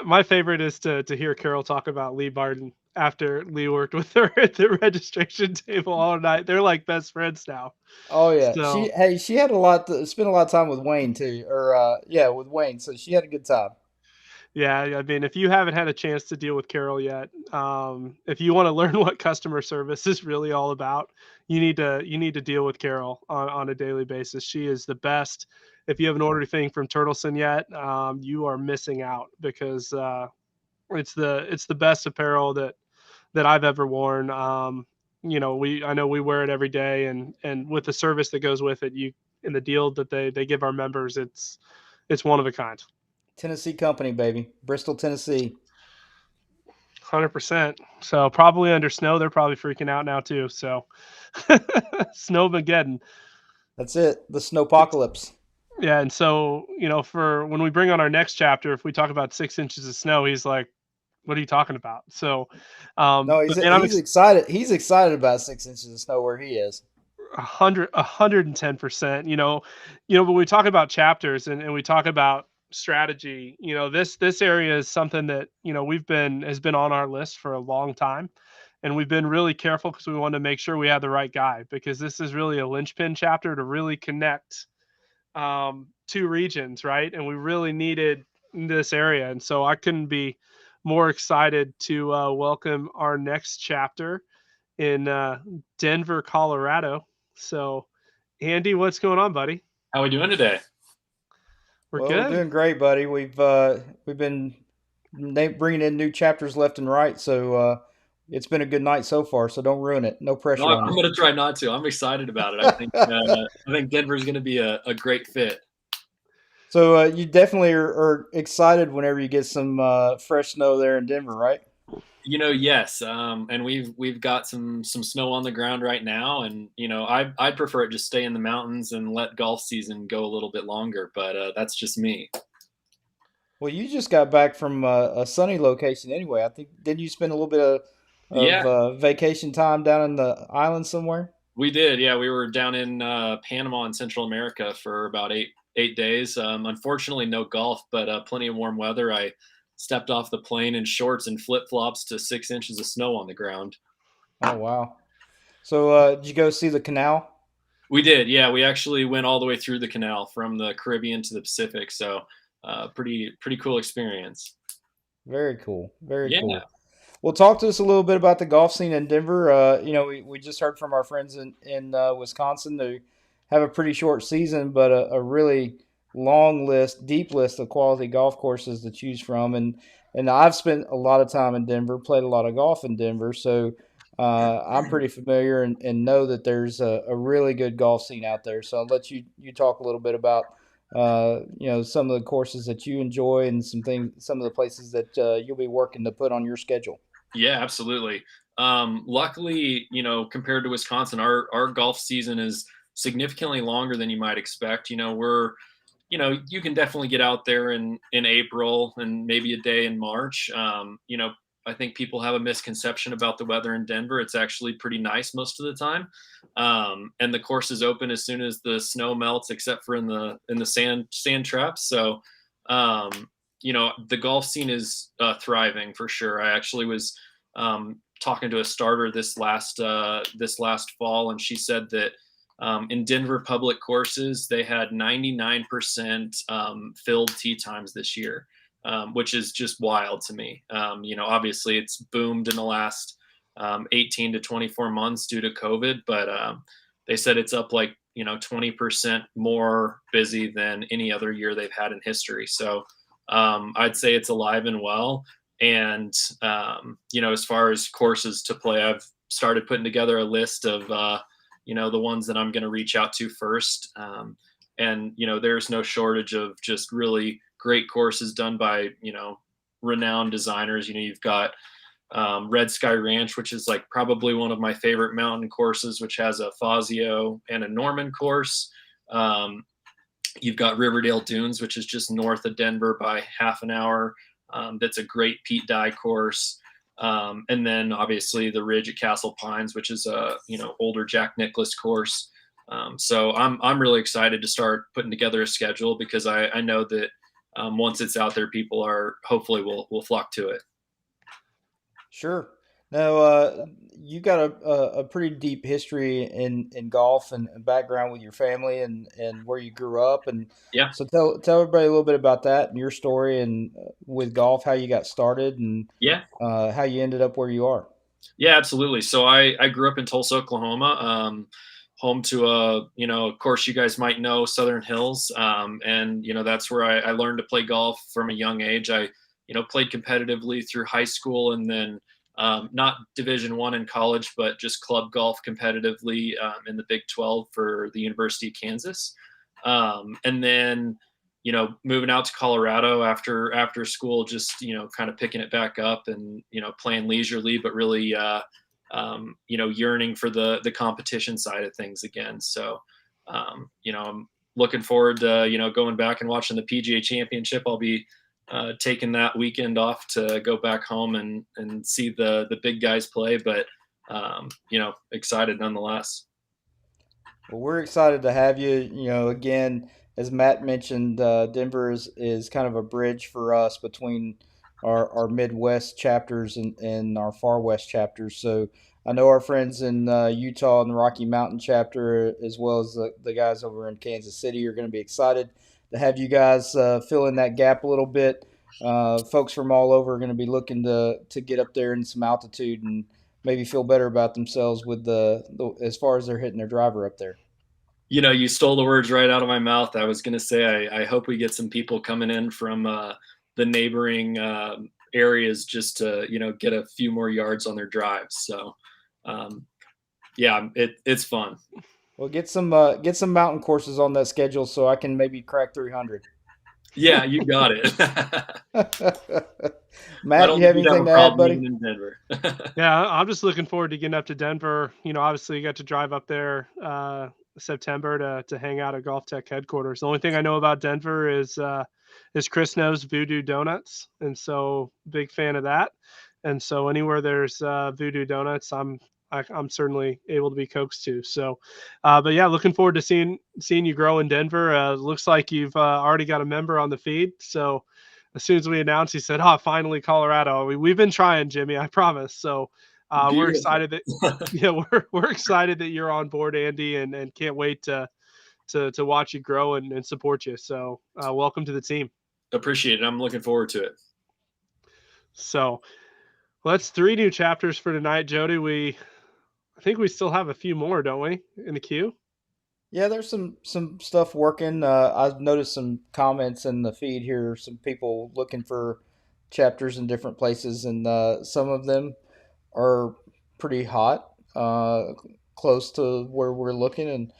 My favorite is to hear Carol talk about Lee Barton after Lee worked with her at the registration table all night. They're like best friends now. Oh yeah, So she had spent a lot of time with Wayne too, or with Wayne, so she had a good time. yeah, I mean, if you haven't had a chance to deal with Carol yet, if you want to learn what customer service is really all about, you need to deal with Carol on a daily basis. She is the best. If you haven't ordered anything from Turtleson yet, you are missing out because it's the best apparel that I've ever worn. I know we wear it every day, and with the service that goes with it, in the deal that they give our members, it's one of a kind. Tennessee company, baby, Bristol, Tennessee. 100%. So probably under snow, they're probably freaking out now too. So Snowmageddon. That's it, the snowpocalypse. Yeah, and so for when we bring on our next chapter, if we talk about 6 inches of snow, he's like, "What are you talking about?" So, No, he's excited. He's excited about 6 inches of snow where he is. 110%. When we talk about chapters and we talk about strategy, this area is something that has been on our list for a long time, And we've been really careful because we wanted to make sure we had the right guy, because this is really a linchpin chapter to really connect two regions, right? And we really needed this area. And so I couldn't be more excited to welcome our next chapter in Denver, Colorado. So, Andy, what's going on, buddy? How are we doing today? We're Well, we're good. doing great, buddy. We've been bringing in new chapters left and right, so it's been a good night so far. So don't ruin it. No No, pressure on I'm you. going to try not to. I'm excited about it. I think Denver's going to be a great fit. So you definitely are excited whenever you get some fresh snow there in Denver, right? Yes, and we've got some snow on the ground right now, and I'd prefer it just stay in the mountains and let golf season go a little bit longer, but that's just me. Well, you just got back from a sunny location anyway. I think didn't you spend a little bit of Yeah, vacation time down in the island somewhere? we did. Yeah, we were down in Panama in Central America for about eight days. Unfortunately, no golf, but plenty of warm weather. I stepped off the plane in shorts and flip flops to 6 inches of snow on the ground. Oh wow! So did you go see the canal? We did, yeah. We actually went all the way through the canal from the Caribbean to the Pacific. So, pretty cool experience. Very cool. Very Yeah, cool. Well, talk to us a little bit about the golf scene in Denver. We just heard from our friends in Wisconsin. They have a pretty short season, but a really long list, deep list of quality golf courses to choose from. And I've spent a lot of time in Denver, played a lot of golf in Denver, so I'm pretty familiar and know that there's a really good golf scene out there. So I'll let you talk a little bit about some of the courses that you enjoy and some of the places that you'll be working to put on your schedule. yeah, absolutely. Luckily, compared to Wisconsin, our golf season is significantly longer than you might expect. You can definitely get out there in April and maybe a day in March. I think people have a misconception about the weather in Denver. It's actually pretty nice most of the time, and the course is open as soon as the snow melts, except for in the sand traps. So, the golf scene is thriving for sure. I actually was talking to a starter this last fall, and she said that in Denver public courses, they had 99% filled tee times this year, which is just wild to me. Obviously it's boomed in the last 18 to 24 months due to COVID, but they said it's up like 20% more busy than any other year they've had in history. So I'd say it's alive and well. And as far as courses to play, I've started putting together a list of the ones that I'm going to reach out to first. And there's no shortage of just really great courses done by renowned designers. You've got Red Sky Ranch, which is like probably one of my favorite mountain courses, which has a Fazio and a Norman course. You've got Riverdale Dunes, which is just north of Denver by half an hour. That's a great Pete Dye course. And then obviously the Ridge at Castle Pines, which is a older Jack Nicklaus course. So I'm really excited to start putting together a schedule, because I know that once it's out there, people are hopefully will flock to it. Sure. Now, you got a pretty deep history in golf and background with your family and where you grew up. And Yeah. so tell everybody a little bit about that and your story and with golf, how you got started and Yeah. how you ended up where you are. Yeah, absolutely. So I grew up in Tulsa, Oklahoma, home to of course you guys might know Southern Hills. And that's where I learned to play golf from a young age. I played competitively through high school, and then not Division I in college, but just club golf competitively in the Big 12 for the University of Kansas. And then moving out to Colorado after school, just kind of picking it back up and playing leisurely, but really yearning for the competition side of things again. So I'm looking forward to going back and watching the PGA Championship. I'll be taking that weekend off to go back home and see the big guys play, but excited nonetheless. Well, we're excited to have you. Again, as Matt mentioned, Denver is kind of a bridge for us between our Midwest chapters and our Far West chapters. So I know our friends in Utah and the Rocky Mountain chapter, as well as the guys over in Kansas City, are going to be excited to have you guys fill in that gap a little bit. Folks from all over are going to be looking to get up there in some altitude and maybe feel better about themselves with the as far as they're hitting their driver up there. You stole the words right out of my mouth. I was going to say, I hope we get some people coming in from the neighboring areas just to, get a few more yards on their drives. So, yeah, it's fun. Well, get some mountain courses on that schedule so I can maybe crack 300. Yeah, you got it. I Matt, don't you think have you'd have anything a to add, problem buddy? living in Denver. Yeah, I'm just looking forward to getting up to Denver. Obviously, you got to drive up there September to hang out at Golf Tech headquarters. The only thing I know about Denver is Chris knows Voodoo Donuts, and so big fan of that. And so anywhere there's Voodoo Donuts, I'm certainly able to be coaxed to. So, but yeah, looking forward to seeing you grow in Denver. Looks like you've already got a member on the feed. So as soon as we announced, he said, "Oh, finally Colorado." We've been trying, Jimmy. I promise. So we're Beautiful. excited that yeah, we're excited that you're on board, Andy, and can't wait to watch you grow and support you. So welcome to the team. Appreciate it. I'm looking forward to it. So well, that's 3 new chapters for tonight, Jody. I think we still have a few more, don't we, in the queue? Yeah, there's some stuff working. I've noticed some comments in the feed here. Some people looking for chapters in different places, and some of them are pretty hot, close to where we're looking, and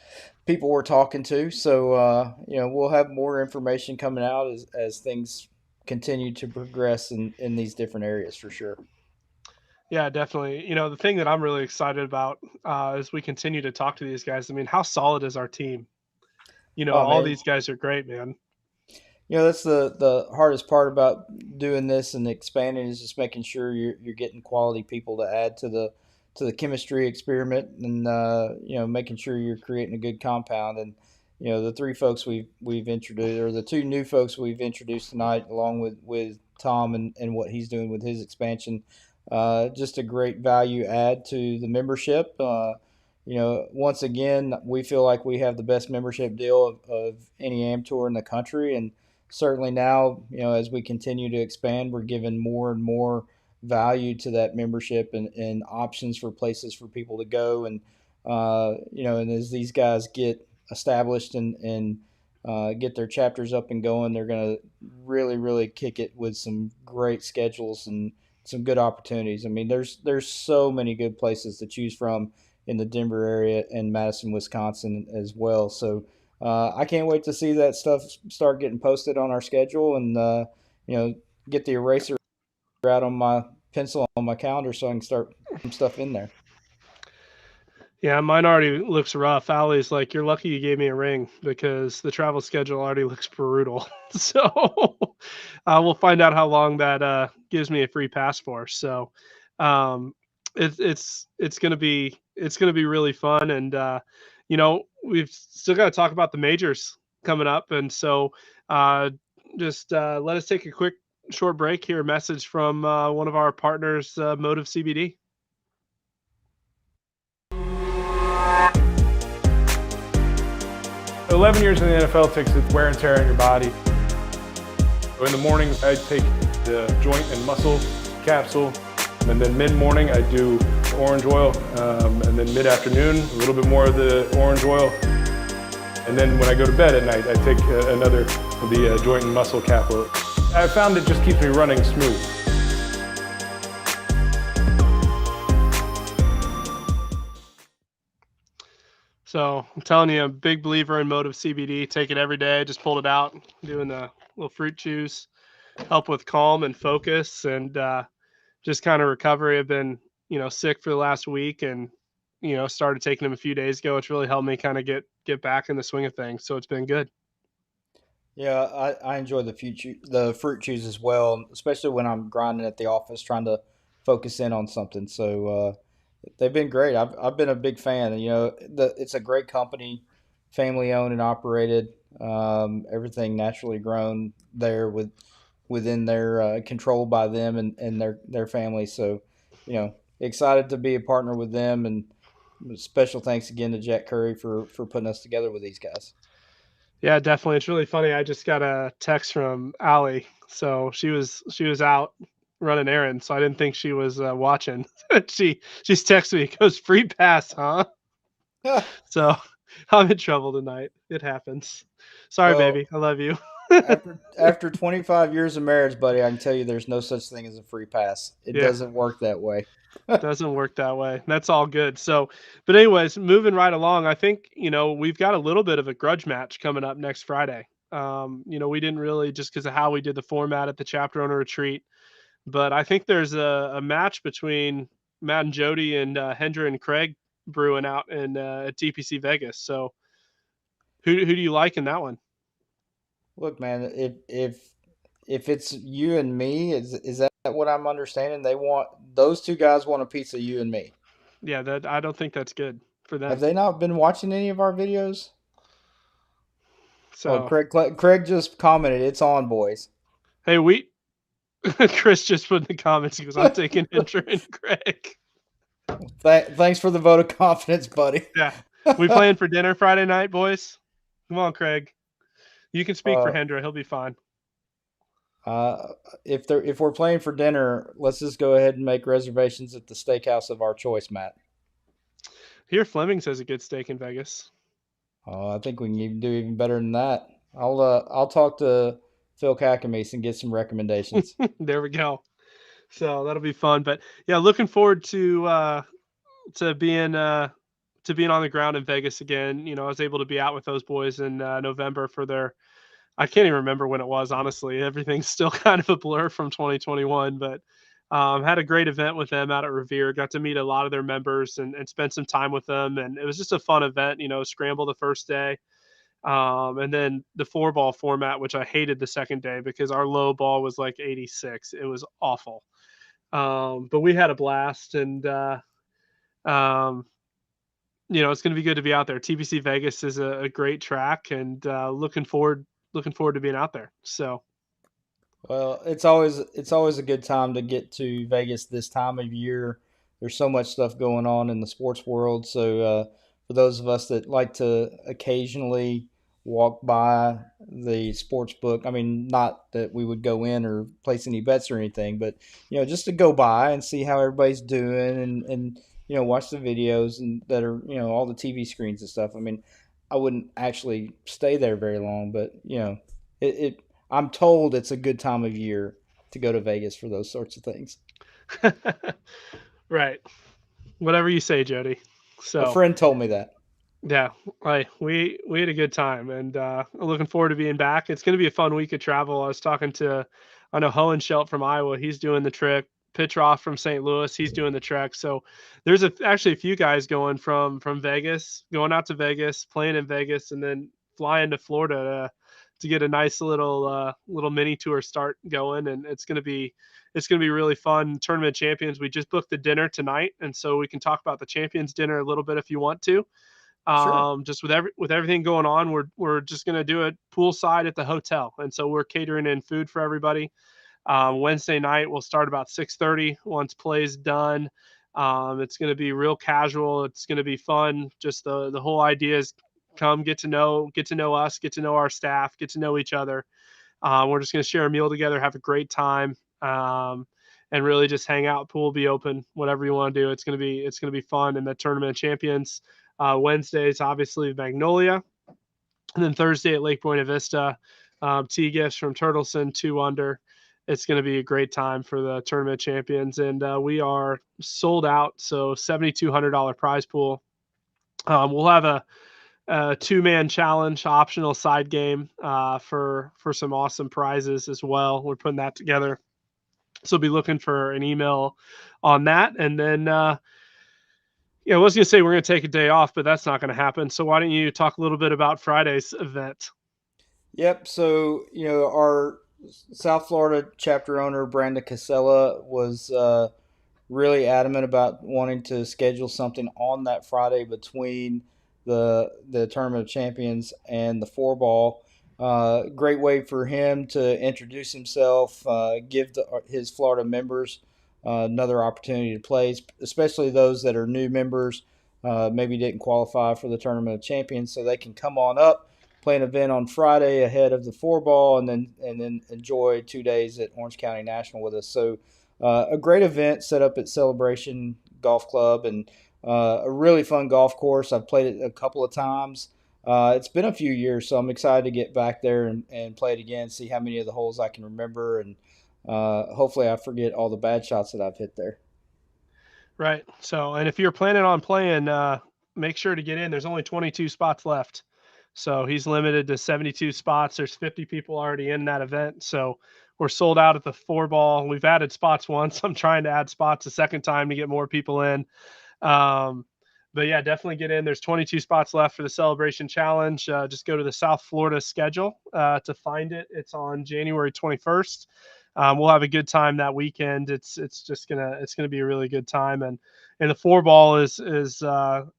people we're talking to. So we'll have more information coming out as things continue to progress in these different areas for sure. Yeah, definitely. The thing that I'm really excited about as we continue to talk to these guys. I mean, how solid is our team? Oh All man, these guys are great, man. that's the hardest part about doing this and expanding is just making sure you're getting quality people to add to the chemistry experiment and making sure you're creating a good compound. And the three folks we've introduced, or the two new folks we've introduced tonight, along with Tom and what he's doing with his expansion, just a great value add to the membership. Once again, we feel like we have the best membership deal of any AM tour in the country, and certainly now, as we continue to expand, we're giving more and more value to that membership and options for places for people to go. And, and as these guys get established and get their chapters up and going, they're going to really, really kick it with some great schedules and some good opportunities. I mean, there's so many good places to choose from in the Denver area and Madison, Wisconsin as well. So I can't wait to see that stuff start getting posted on our schedule and get the eraser out on my pencil on my calendar so I can start some stuff in there. Yeah, mine already looks rough. Allie's like, "You're lucky you gave me a ring because the travel schedule already looks brutal." So we'll find out how long that gives me a free pass for. So um, it's gonna be really fun, and we've still got to talk about the majors coming up, and so uh, just let us take a quick short break here. A message from one of our partners, Motive CBD. 11 years in the NFL takes its wear and tear on your body. In the morning, I take the joint and muscle capsule, and then mid-morning I do orange oil, and then mid-afternoon a little bit more of the orange oil, and then when I go to bed at night I take another of the joint and muscle capsule. I found it just keeps me running smooth. So I'm telling you, I'm a big believer in Motive CBD. Take it every day. Just pulled it out, doing the little fruit juice, help with calm and focus, and just kind of recovery. I've been, sick for the last week, and started taking them a few days ago. It's really helped me kind of get back in the swing of things. So it's been good. Yeah, I enjoy the fruit chews as well, especially when I'm grinding at the office trying to focus in on something. So they've been great. I've been a big fan. It's a great company, family owned and operated. Everything naturally grown there with within their controlled by them and their families. So, excited to be a partner with them, and special thanks again to Jack Curry for putting us together with these guys. Yeah, definitely. It's really funny. I just got a text from Allie. So she was out running errands, so I didn't think she was watching. She's texted me, goes, "Free pass, huh?" So I'm in trouble tonight. It happens. Sorry, Well, baby. I love you. after 25 years of marriage, buddy, I can tell you there's no such thing as a free pass. It Yeah, doesn't work that way. doesn't work that way. That's all good. So, but anyways, moving right along, I think, we've got a little bit of a grudge match coming up next Friday. We didn't really, just because of how we did the format at the chapter owner retreat, but I think there's a match between Matt and Jody and Hendra and Craig brewing out in at TPC Vegas. So who do you like in that one? Look, man, if it's you and me, is that what I'm understanding? Those two guys want a piece of you and me. Yeah, that I don't think that's good for Have them. they not been watching any of our videos? Oh, So Craig just commented, "It's on, boys." hey, we Chris just put in the comments. He goes, "I'm taking Hendra and Craig." Thanks for the vote of confidence, buddy. Yeah, we playing for dinner Friday night, boys. Come on, Craig. You can speak for uh, Hendra. He'll be fine. uh, if we're playing for dinner, let's just go ahead and make reservations at the steakhouse of our choice, Matt. Here, Fleming says a good steak in Vegas. I think we can do even better than that. I'll talk to Phil Kakamies and get some recommendations. There we go. So that'll be fun. But yeah, looking forward to being to being on the ground in Vegas again. I was able to be out with those boys in November for their. I can't even remember when it was. Honestly, everything's still kind of a blur from 2021. But had a great event with them out at Revere. Got to meet a lot of their members and spend some time with them. And it was just a fun event. Scramble the first day. And then the 4-ball format, which I hated the second day because our low ball was like 86. It was awful. But we had a blast, and um, it's going to be good to be out there. TBC Vegas is a great track, and looking forward to being out there. So Well, it's always a good time to get to Vegas this time of year. There's so much stuff going on in the sports world. So for those of us that like to occasionally walk by the sports book, I mean, not that we would go in or place any bets or anything, but just to go by and see how everybody's doing and watch the videos and that are all the TV screens and stuff. I mean, I wouldn't actually stay there very long, but it I'm told it's a good time of year to go to Vegas for those sorts of things. right, whatever you say, Jody. A So friend told me that. yeah, we had a good time, and I'm looking forward to being back. It's going to be a fun week of travel. I was talking to, I know Hohenschelt from Iowa. He's doing the trip. Pitroff from St. Louis. He's doing the trek. So there's actually a few guys going from Vegas, going out to Vegas, playing in Vegas, and then flying to Florida to get a nice little mini tour start going. And it's gonna be really fun. Tournament champions. We just booked the dinner tonight, and so we can talk about the champions dinner a little bit if you want to. Sure. Just with everything going on, we're just gonna do it poolside at the hotel, and so we're catering in food for everybody. Wednesday night we'll start about 6:30 once play's done. It's gonna be real casual. It's gonna be fun. Just the whole idea is come get to know us, get to know our staff, get to know each other. We're just gonna share a meal together, have a great time. And really just hang out. Pool will be open, whatever you want to do. It's gonna be fun. And the tournament of champions. Wednesdays, obviously, Magnolia. And then Thursday at Lake Buena Vista, T gifts from Turtleson, 2 under. It's going to be a great time for the tournament champions. And we are sold out. So $7,200 prize pool. We'll have a 2-man challenge optional side game for some awesome prizes as well. We're putting that together. So be looking for an email on that. And then, yeah, I was going to say we're going to take a day off, but that's not going to happen. So why don't you talk a little bit about Friday's event? Yep. So our South Florida chapter owner Brenda Casella was really adamant about wanting to schedule something on that Friday between the tournament of champions and the 4-ball. Great way for him to introduce himself, give his Florida members another opportunity to play, especially those that are new members, maybe didn't qualify for the Tournament of Champions, so they can come on up, play an event on Friday ahead of the four ball, and then enjoy 2 days at Orange County National with us. So a great event set up at Celebration Golf Club, and a really fun golf course. I've played it a couple of times. It's been a few years, so I'm excited to get back there and play it again, see how many of the holes I can remember, and hopefully I forget all the bad shots that I've hit there. Right. So, and if you're planning on playing, make sure to get in. There's only 22 spots left. So he's limited to 72 spots. There's 50 people already in that event. So we're sold out at the four ball. We've added spots once. I'm trying to add spots a second time to get more people in. Um, but yeah, definitely get in. There's 22 spots left for the Celebration Challenge. Just go to the South Florida schedule to find it. It's on January 21st. We'll have a good time that weekend. It's gonna be a really good time, and the four ball is one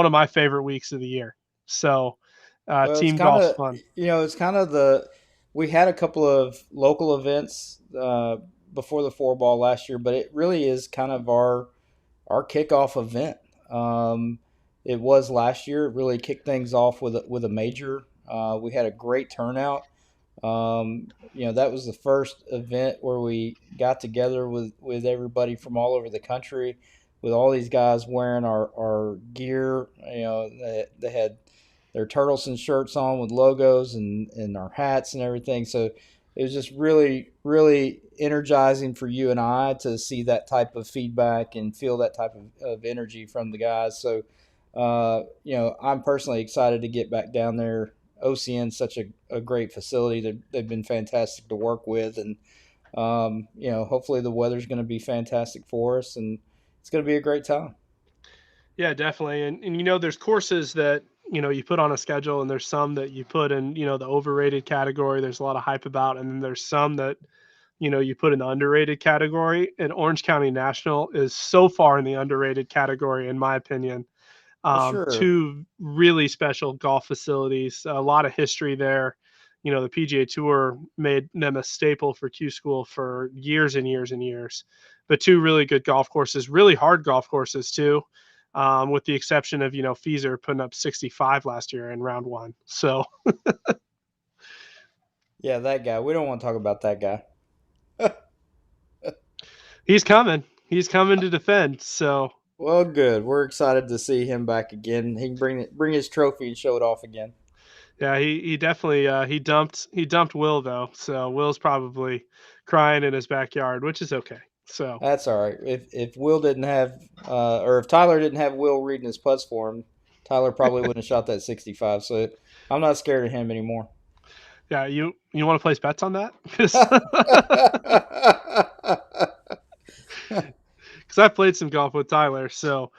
of my favorite weeks of the year. So Well, it's team kind golf's of fun. it's kind of we had a couple of local events before the four ball last year, but it really is kind of our kickoff event. Um, it was last year. It really kicked things off with a major. We had a great turnout. That was the first event where we got together with everybody from all over the country, with all these guys wearing our gear. They had their Turtleson shirts on with logos and our hats and everything. So it was just really, really energizing for you and I to see that type of feedback and feel that type of energy from the guys. So, I'm personally excited to get back down there. OCN is such a great facility. They've been fantastic to work with, and hopefully the weather's going to be fantastic for us, and it's going to be a great time. Yeah, definitely. And there's courses that, you put on a schedule, and there's some that you put in, the overrated category. There's a lot of hype about, and then there's some that, you put in the underrated category. And Orange County National is so far in the underrated category, in my opinion. Well, sure. Two really special golf facilities, a lot of history there. The PGA Tour made them a staple for Q School for years and years and years. But two really good golf courses, really hard golf courses too, with the exception of Feezer putting up 65 last year in round one. So Yeah, that guy. We don't want to talk about that guy. he's coming. He's coming to defend. So Well, good. We're excited to see him back again. He can bring his trophy and show it off again. yeah, he definitely he dumped Will though. So Will's probably crying in his backyard, which is okay. So That's all right. If Will didn't have, or if Tyler didn't have Will reading his putts for him, Tyler probably wouldn't have shot that 65. So I'm not scared of him anymore. yeah, you want to place bets on that? Because I've played some golf with Tyler, so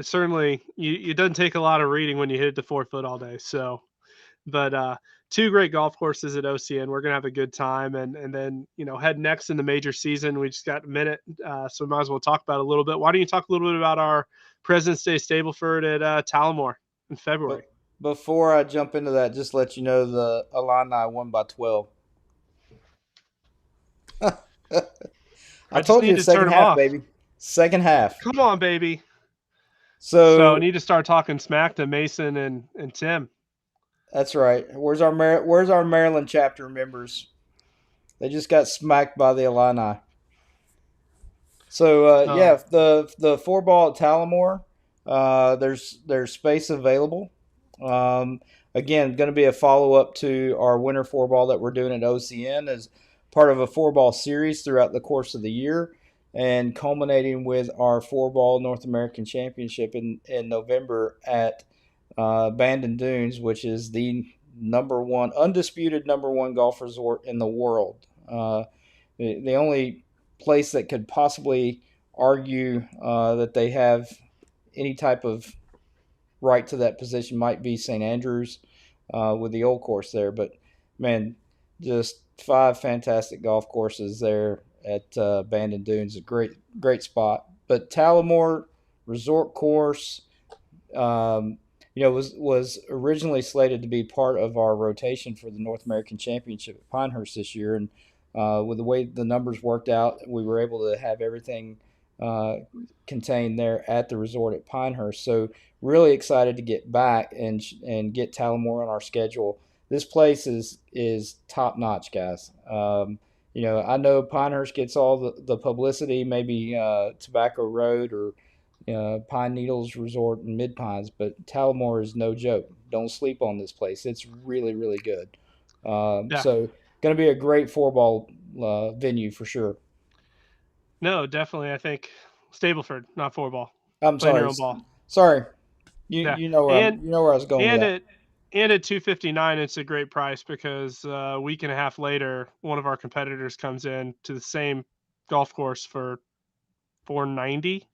certainly it doesn't take a lot of reading when you hit it to 4 foot all day. So, but two great golf courses at OCN. We're gonna have a good time, and then head next in the major season. We just got a minute, so we might as well talk about it a little bit. Why don't you talk a little bit about our President's Day Stableford at Tullamore in February? But before I jump into that, just let you know the Illini won by 12. I I just told you need the to turn second them half, off. baby. Second half. Come on, baby. So I So need to start talking smack to Mason and Tim. that's right. Where's our Maryland chapter members? They just got smacked by the Illini. So yeah, Oh, the four ball at Tullamore, there's space available. Um, Again, going to be a follow up to our winter four ball that we're doing at OCN as part of a four ball series throughout the course of the year, and culminating with our four ball North American Championship in November at Bandon Dunes, which is the number one undisputed number one golf resort in the world. The only place that could possibly argue that they have any type of right to that position might be St. Andrews with the old course there. But man, just five fantastic golf courses there at Bandon Dunes. A great spot. But Tullamore Resort Course, um, was originally slated to be part of our rotation for the North American Championship at Pinehurst this year, and with the way the numbers worked out, we were able to have everything uh, contained there at the resort at Pinehurst. So really excited to get back and get Tallamore on our schedule. This place is top notch, guys. I know Pinehurst gets all the publicity, maybe Tobacco Road or Pine Needles Resort in Mid Pines, but Tallamore is no joke. Don't sleep on this place. It's really, really good. Yeah. So, going to be a great four ball venue for sure. No, definitely. I think Stableford, not four ball. I'm Playing your sorry. own ball. Sorry. You Yeah. you know where And you know where I was going with and that. at and at 259 it's a great price because a week and a half later one of our competitors comes in to the same golf course for 490.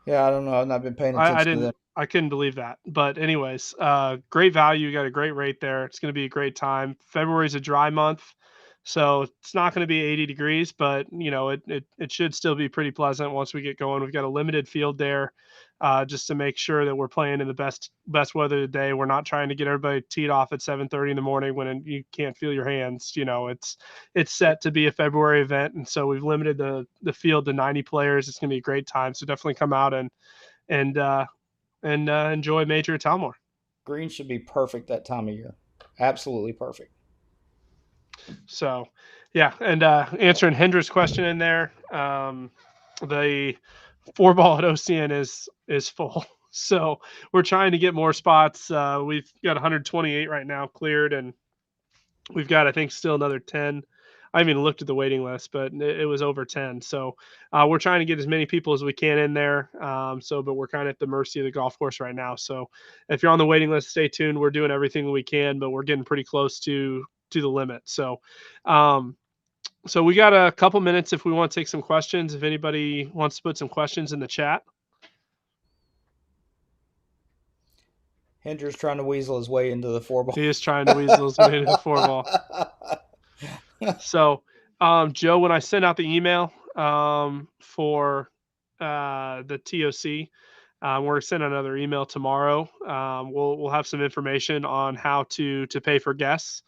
Yeah, I don't know. I've not been paying I attention to them. didn't I couldn't believe that. But anyways, great value. You got a great rate there. It's going to be a great time. February's a dry month, so it's not going to be 80 degrees, but it should still be pretty pleasant once we get going. We've got a limited field there, just to make sure that we're playing in the best weather today. We're not trying to get everybody teed off at 7:30 in the morning when you can't feel your hands. It's set to be a February event, and so we've limited the field to 90 players. It's going to be a great time. So definitely come out and uh, and enjoy Major at Talmore. Green should be perfect that time of year. Absolutely perfect. So, yeah, and answering Hendra's question in there, the four ball at OCN is full. So we're trying to get more spots. We've got 128 right now cleared, and we've got, I think, still another 10. I haven't even looked at the waiting list, but it was over 10. So we're trying to get as many people as we can in there. But we're kind of at the mercy of the golf course right now. So if you're on the waiting list, stay tuned. We're doing everything we can, but we're getting pretty close to the limit. Um, so we got a couple minutes if we want to take some questions. If anybody wants to put some questions in the chat. Hendr's trying to weasel his way into the four ball. He is trying to weasel his way to the four ball. So, Joe, when I send out the email for the TOC, we're sending another email tomorrow. We'll have some information on how to pay for guests.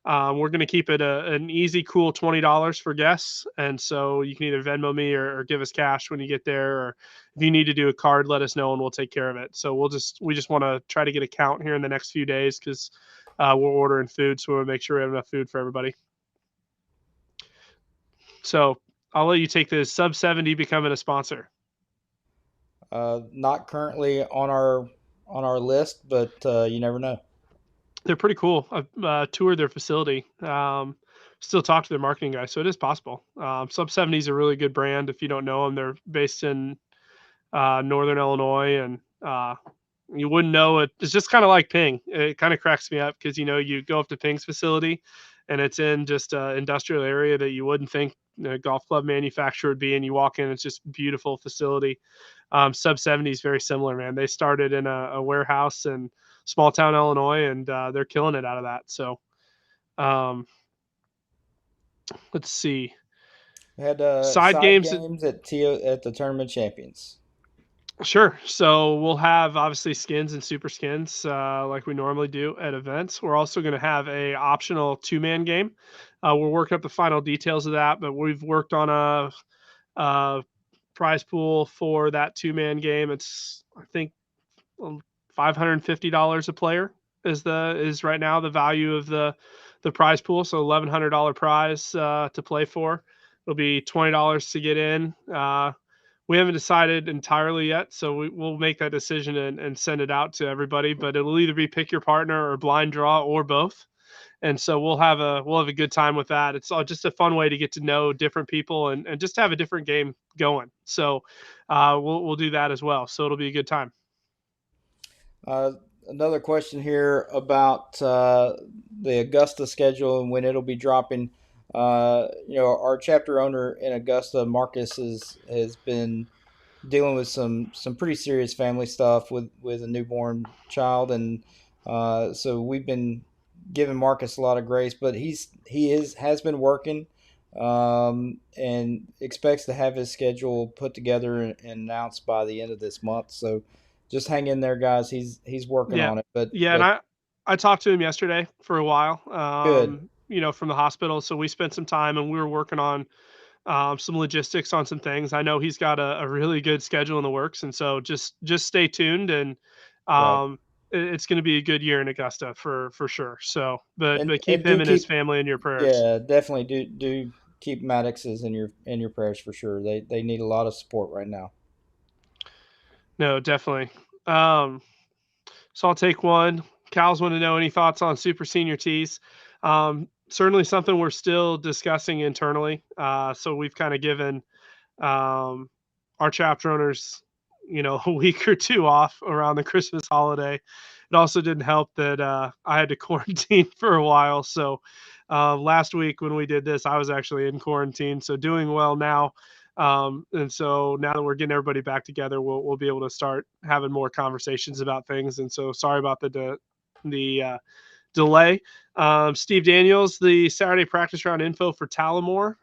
We're going to keep it an easy, cool $20 for guests, and so you can either Venmo me or give us cash when you get there, or if you need to do a card, let us know and we'll take care of it. So we just want to try to get a count here in the next few days because we're ordering food, so we want to make sure we have enough food for everybody. So I'll let you take the sub 70 becoming a sponsor. Not currently on our list, but you never know. They're pretty cool. I've toured their facility. Still talk to their marketing guy, so it is possible. Sub 70 is a really good brand. If you don't know them, they're based in Northern Illinois, and you wouldn't know it. It's just kind of like Ping. It kind of cracks me up because you go up to Ping's facility, and it's in just an industrial area that you wouldn't think a golf club manufacturer would be. And you walk in, it's just a beautiful facility. Sub 70 is very similar, man. They started in a warehouse in small town Illinois, and they're killing it out of that. So, let's see. We had Side games at the Tournament Champions. Sure. So we'll have obviously skins and super skins like we normally do at events. We're also going to have a optional 2-man game. We're working up the final details of that, but we've worked on a prize pool for that 2-man game. It's I think $550 a player is right now the value of the prize pool. So $1,100 prize to play for. It'll be $20 to get in. We haven't decided entirely yet, so we'll make that decision and send it out to everybody. But it'll either be pick your partner or blind draw or both. And so we'll have a good time with that. It's all just a fun way to get to know different people and just have a different game going. So we'll do that as well. So it'll be a good time. Another question here about the Augusta schedule and when it'll be dropping. Our chapter owner in Augusta, Marcus, has been dealing with some pretty serious family stuff with a newborn child, and so we've been giving Marcus a lot of grace. But has been working, and expects to have his schedule put together and announced by the end of this month. So just hang in there, guys. He's working Yeah. on it, but Yeah, and I talked to him yesterday for a while, good, from the hospital. So we spent some time and we were working on some logistics on some things. I know he's got a really good schedule in the works, and so just stay tuned, and right. it's going to be a good year in Augusta for sure. So, but keep And do him and his keep, family in your prayers. yeah, definitely do keep Maddox's in your prayers for sure. They need a lot of support right now. No, definitely. Um, so I'll take one. Cal's want to know any thoughts on super senior tees. Certainly something we're still discussing internally. So we've kind of given um, our chapter owners, a week or two off around the Christmas holiday. It also didn't help that I had to quarantine for a while. So last week when we did this, I was actually in quarantine. So doing well now. And so now that we're getting everybody back together, we'll be able to start having more conversations about things. And so sorry about the delay. Steve Daniels, the Saturday practice round info for Talamore.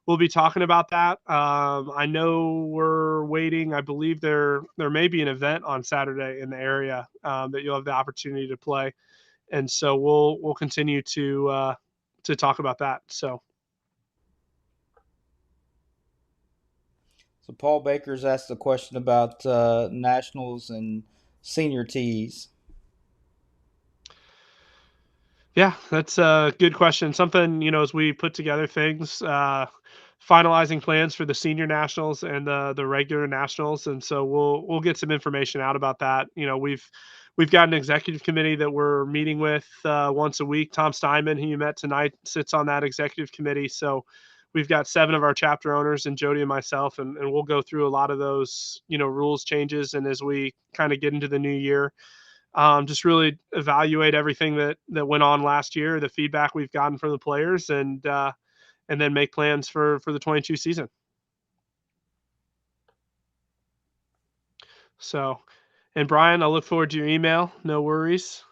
We'll be talking about that. I know we're waiting. I believe there may be an event on Saturday in the area that you'll have the opportunity to play, and so we'll continue to talk about that. So So Paul Baker's asked a question about nationals and senior tees. yeah, that's a good question. Something, as we put together things, finalizing plans for the senior nationals and the regular nationals, and so we'll get some information out about that. We've got an executive committee that we're meeting with once a week. Tom Steinman, who you met tonight, sits on that executive committee. So we've got 7 of our chapter owners and Jody and myself, and we'll go through a lot of those, rules changes. And as we kind of get into the new year, just really evaluate everything that went on last year, the feedback we've gotten from the players, and then make plans for the 22 season. So, and Brian, I look forward to your email. No worries.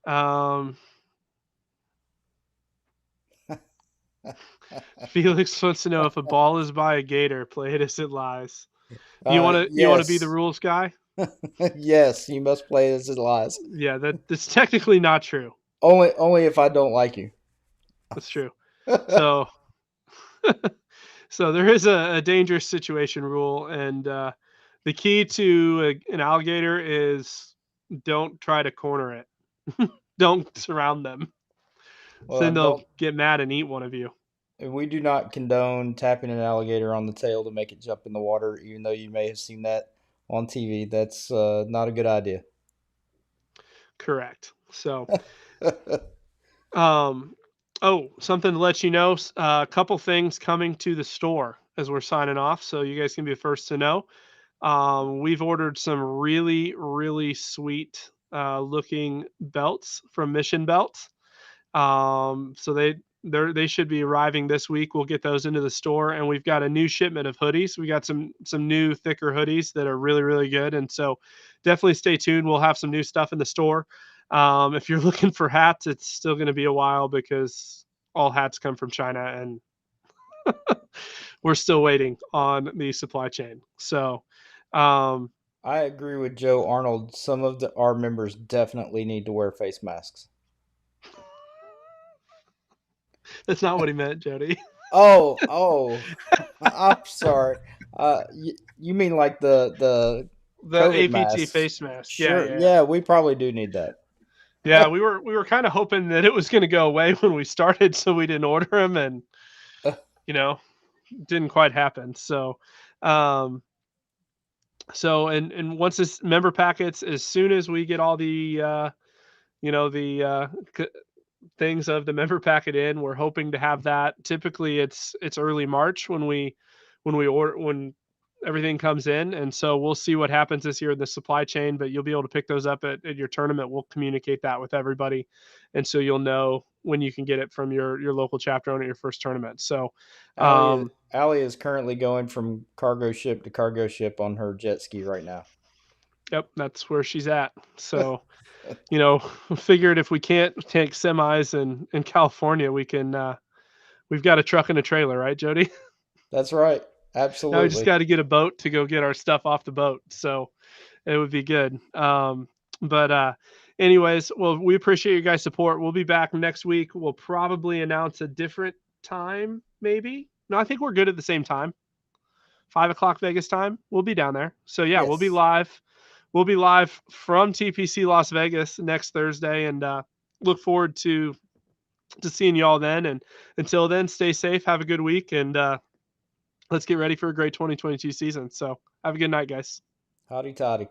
Um, Felix wants to know if a ball is by a gator, play it as it lies. You want to be the Yes, rules guy? yes, you must play as it lies. Yeah, that's technically not true. Only if I don't like you. That's true. So so there is a dangerous situation rule, and the key to an alligator is don't try to corner it. Don't surround them. So Well, then and they'll don't get mad and eat one of you. we do not condone tapping an alligator on the tail to make it jump in the water, even though you may have seen that on TV. That's not a good idea. Correct. So, um, oh, something to let you know. A couple things coming to the store as we're signing off, so you guys can be the first to know. We've ordered some really, really sweet looking belts from Mission Belts. So they should be arriving this week. We'll get those into the store, and we've got a new shipment of hoodies. We got some new thicker hoodies that are really really good, and so definitely stay tuned. We'll have some new stuff in the store. If you're looking for hats, it's still going to be a while because all hats come from China, and we're still waiting on the supply chain. So, um, I agree with Joe Arnold. Some of our members definitely need to wear face masks. that's not what he meant, Jody. Oh, I'm sorry. You mean like the The COVID APT masks? face mask. Yeah, Sure. yeah, yeah. Yeah, we probably do need that. Yeah, we were kind of hoping that it was going to go away when we started, so we didn't order them, and you know, didn't quite happen. Um, and once this member packets, as soon as we get all the the things of the member packet in, we're hoping to have that. Typically, it's early March when everything comes in, and so we'll see what happens this year in the supply chain. But you'll be able to pick those up at your tournament. We'll communicate that with everybody, and so you'll know when you can get it from your local chapter owner at your first tournament. So, um, Allie is currently going from cargo ship to cargo ship on her jet ski right now. yep, that's where she's at. So, figured if we can't take semis in California, we can. We've got a truck and a trailer, right, Jody? That's right. Absolutely. Now we just got to get a boat to go get our stuff off the boat. So it would be good. But anyways, well, we appreciate your guys' support. We'll be back next week. We'll probably announce a different time, maybe. No, I think we're good at the same time. 5:00 Vegas time. We'll be down there. So yeah, we'll be Yes. live. We'll be live from TPC Las Vegas next Thursday, and look forward to seeing you all then. And until then, stay safe, have a good week, and let's get ready for a great 2022 season. So have a good night, guys. Howdy toddy.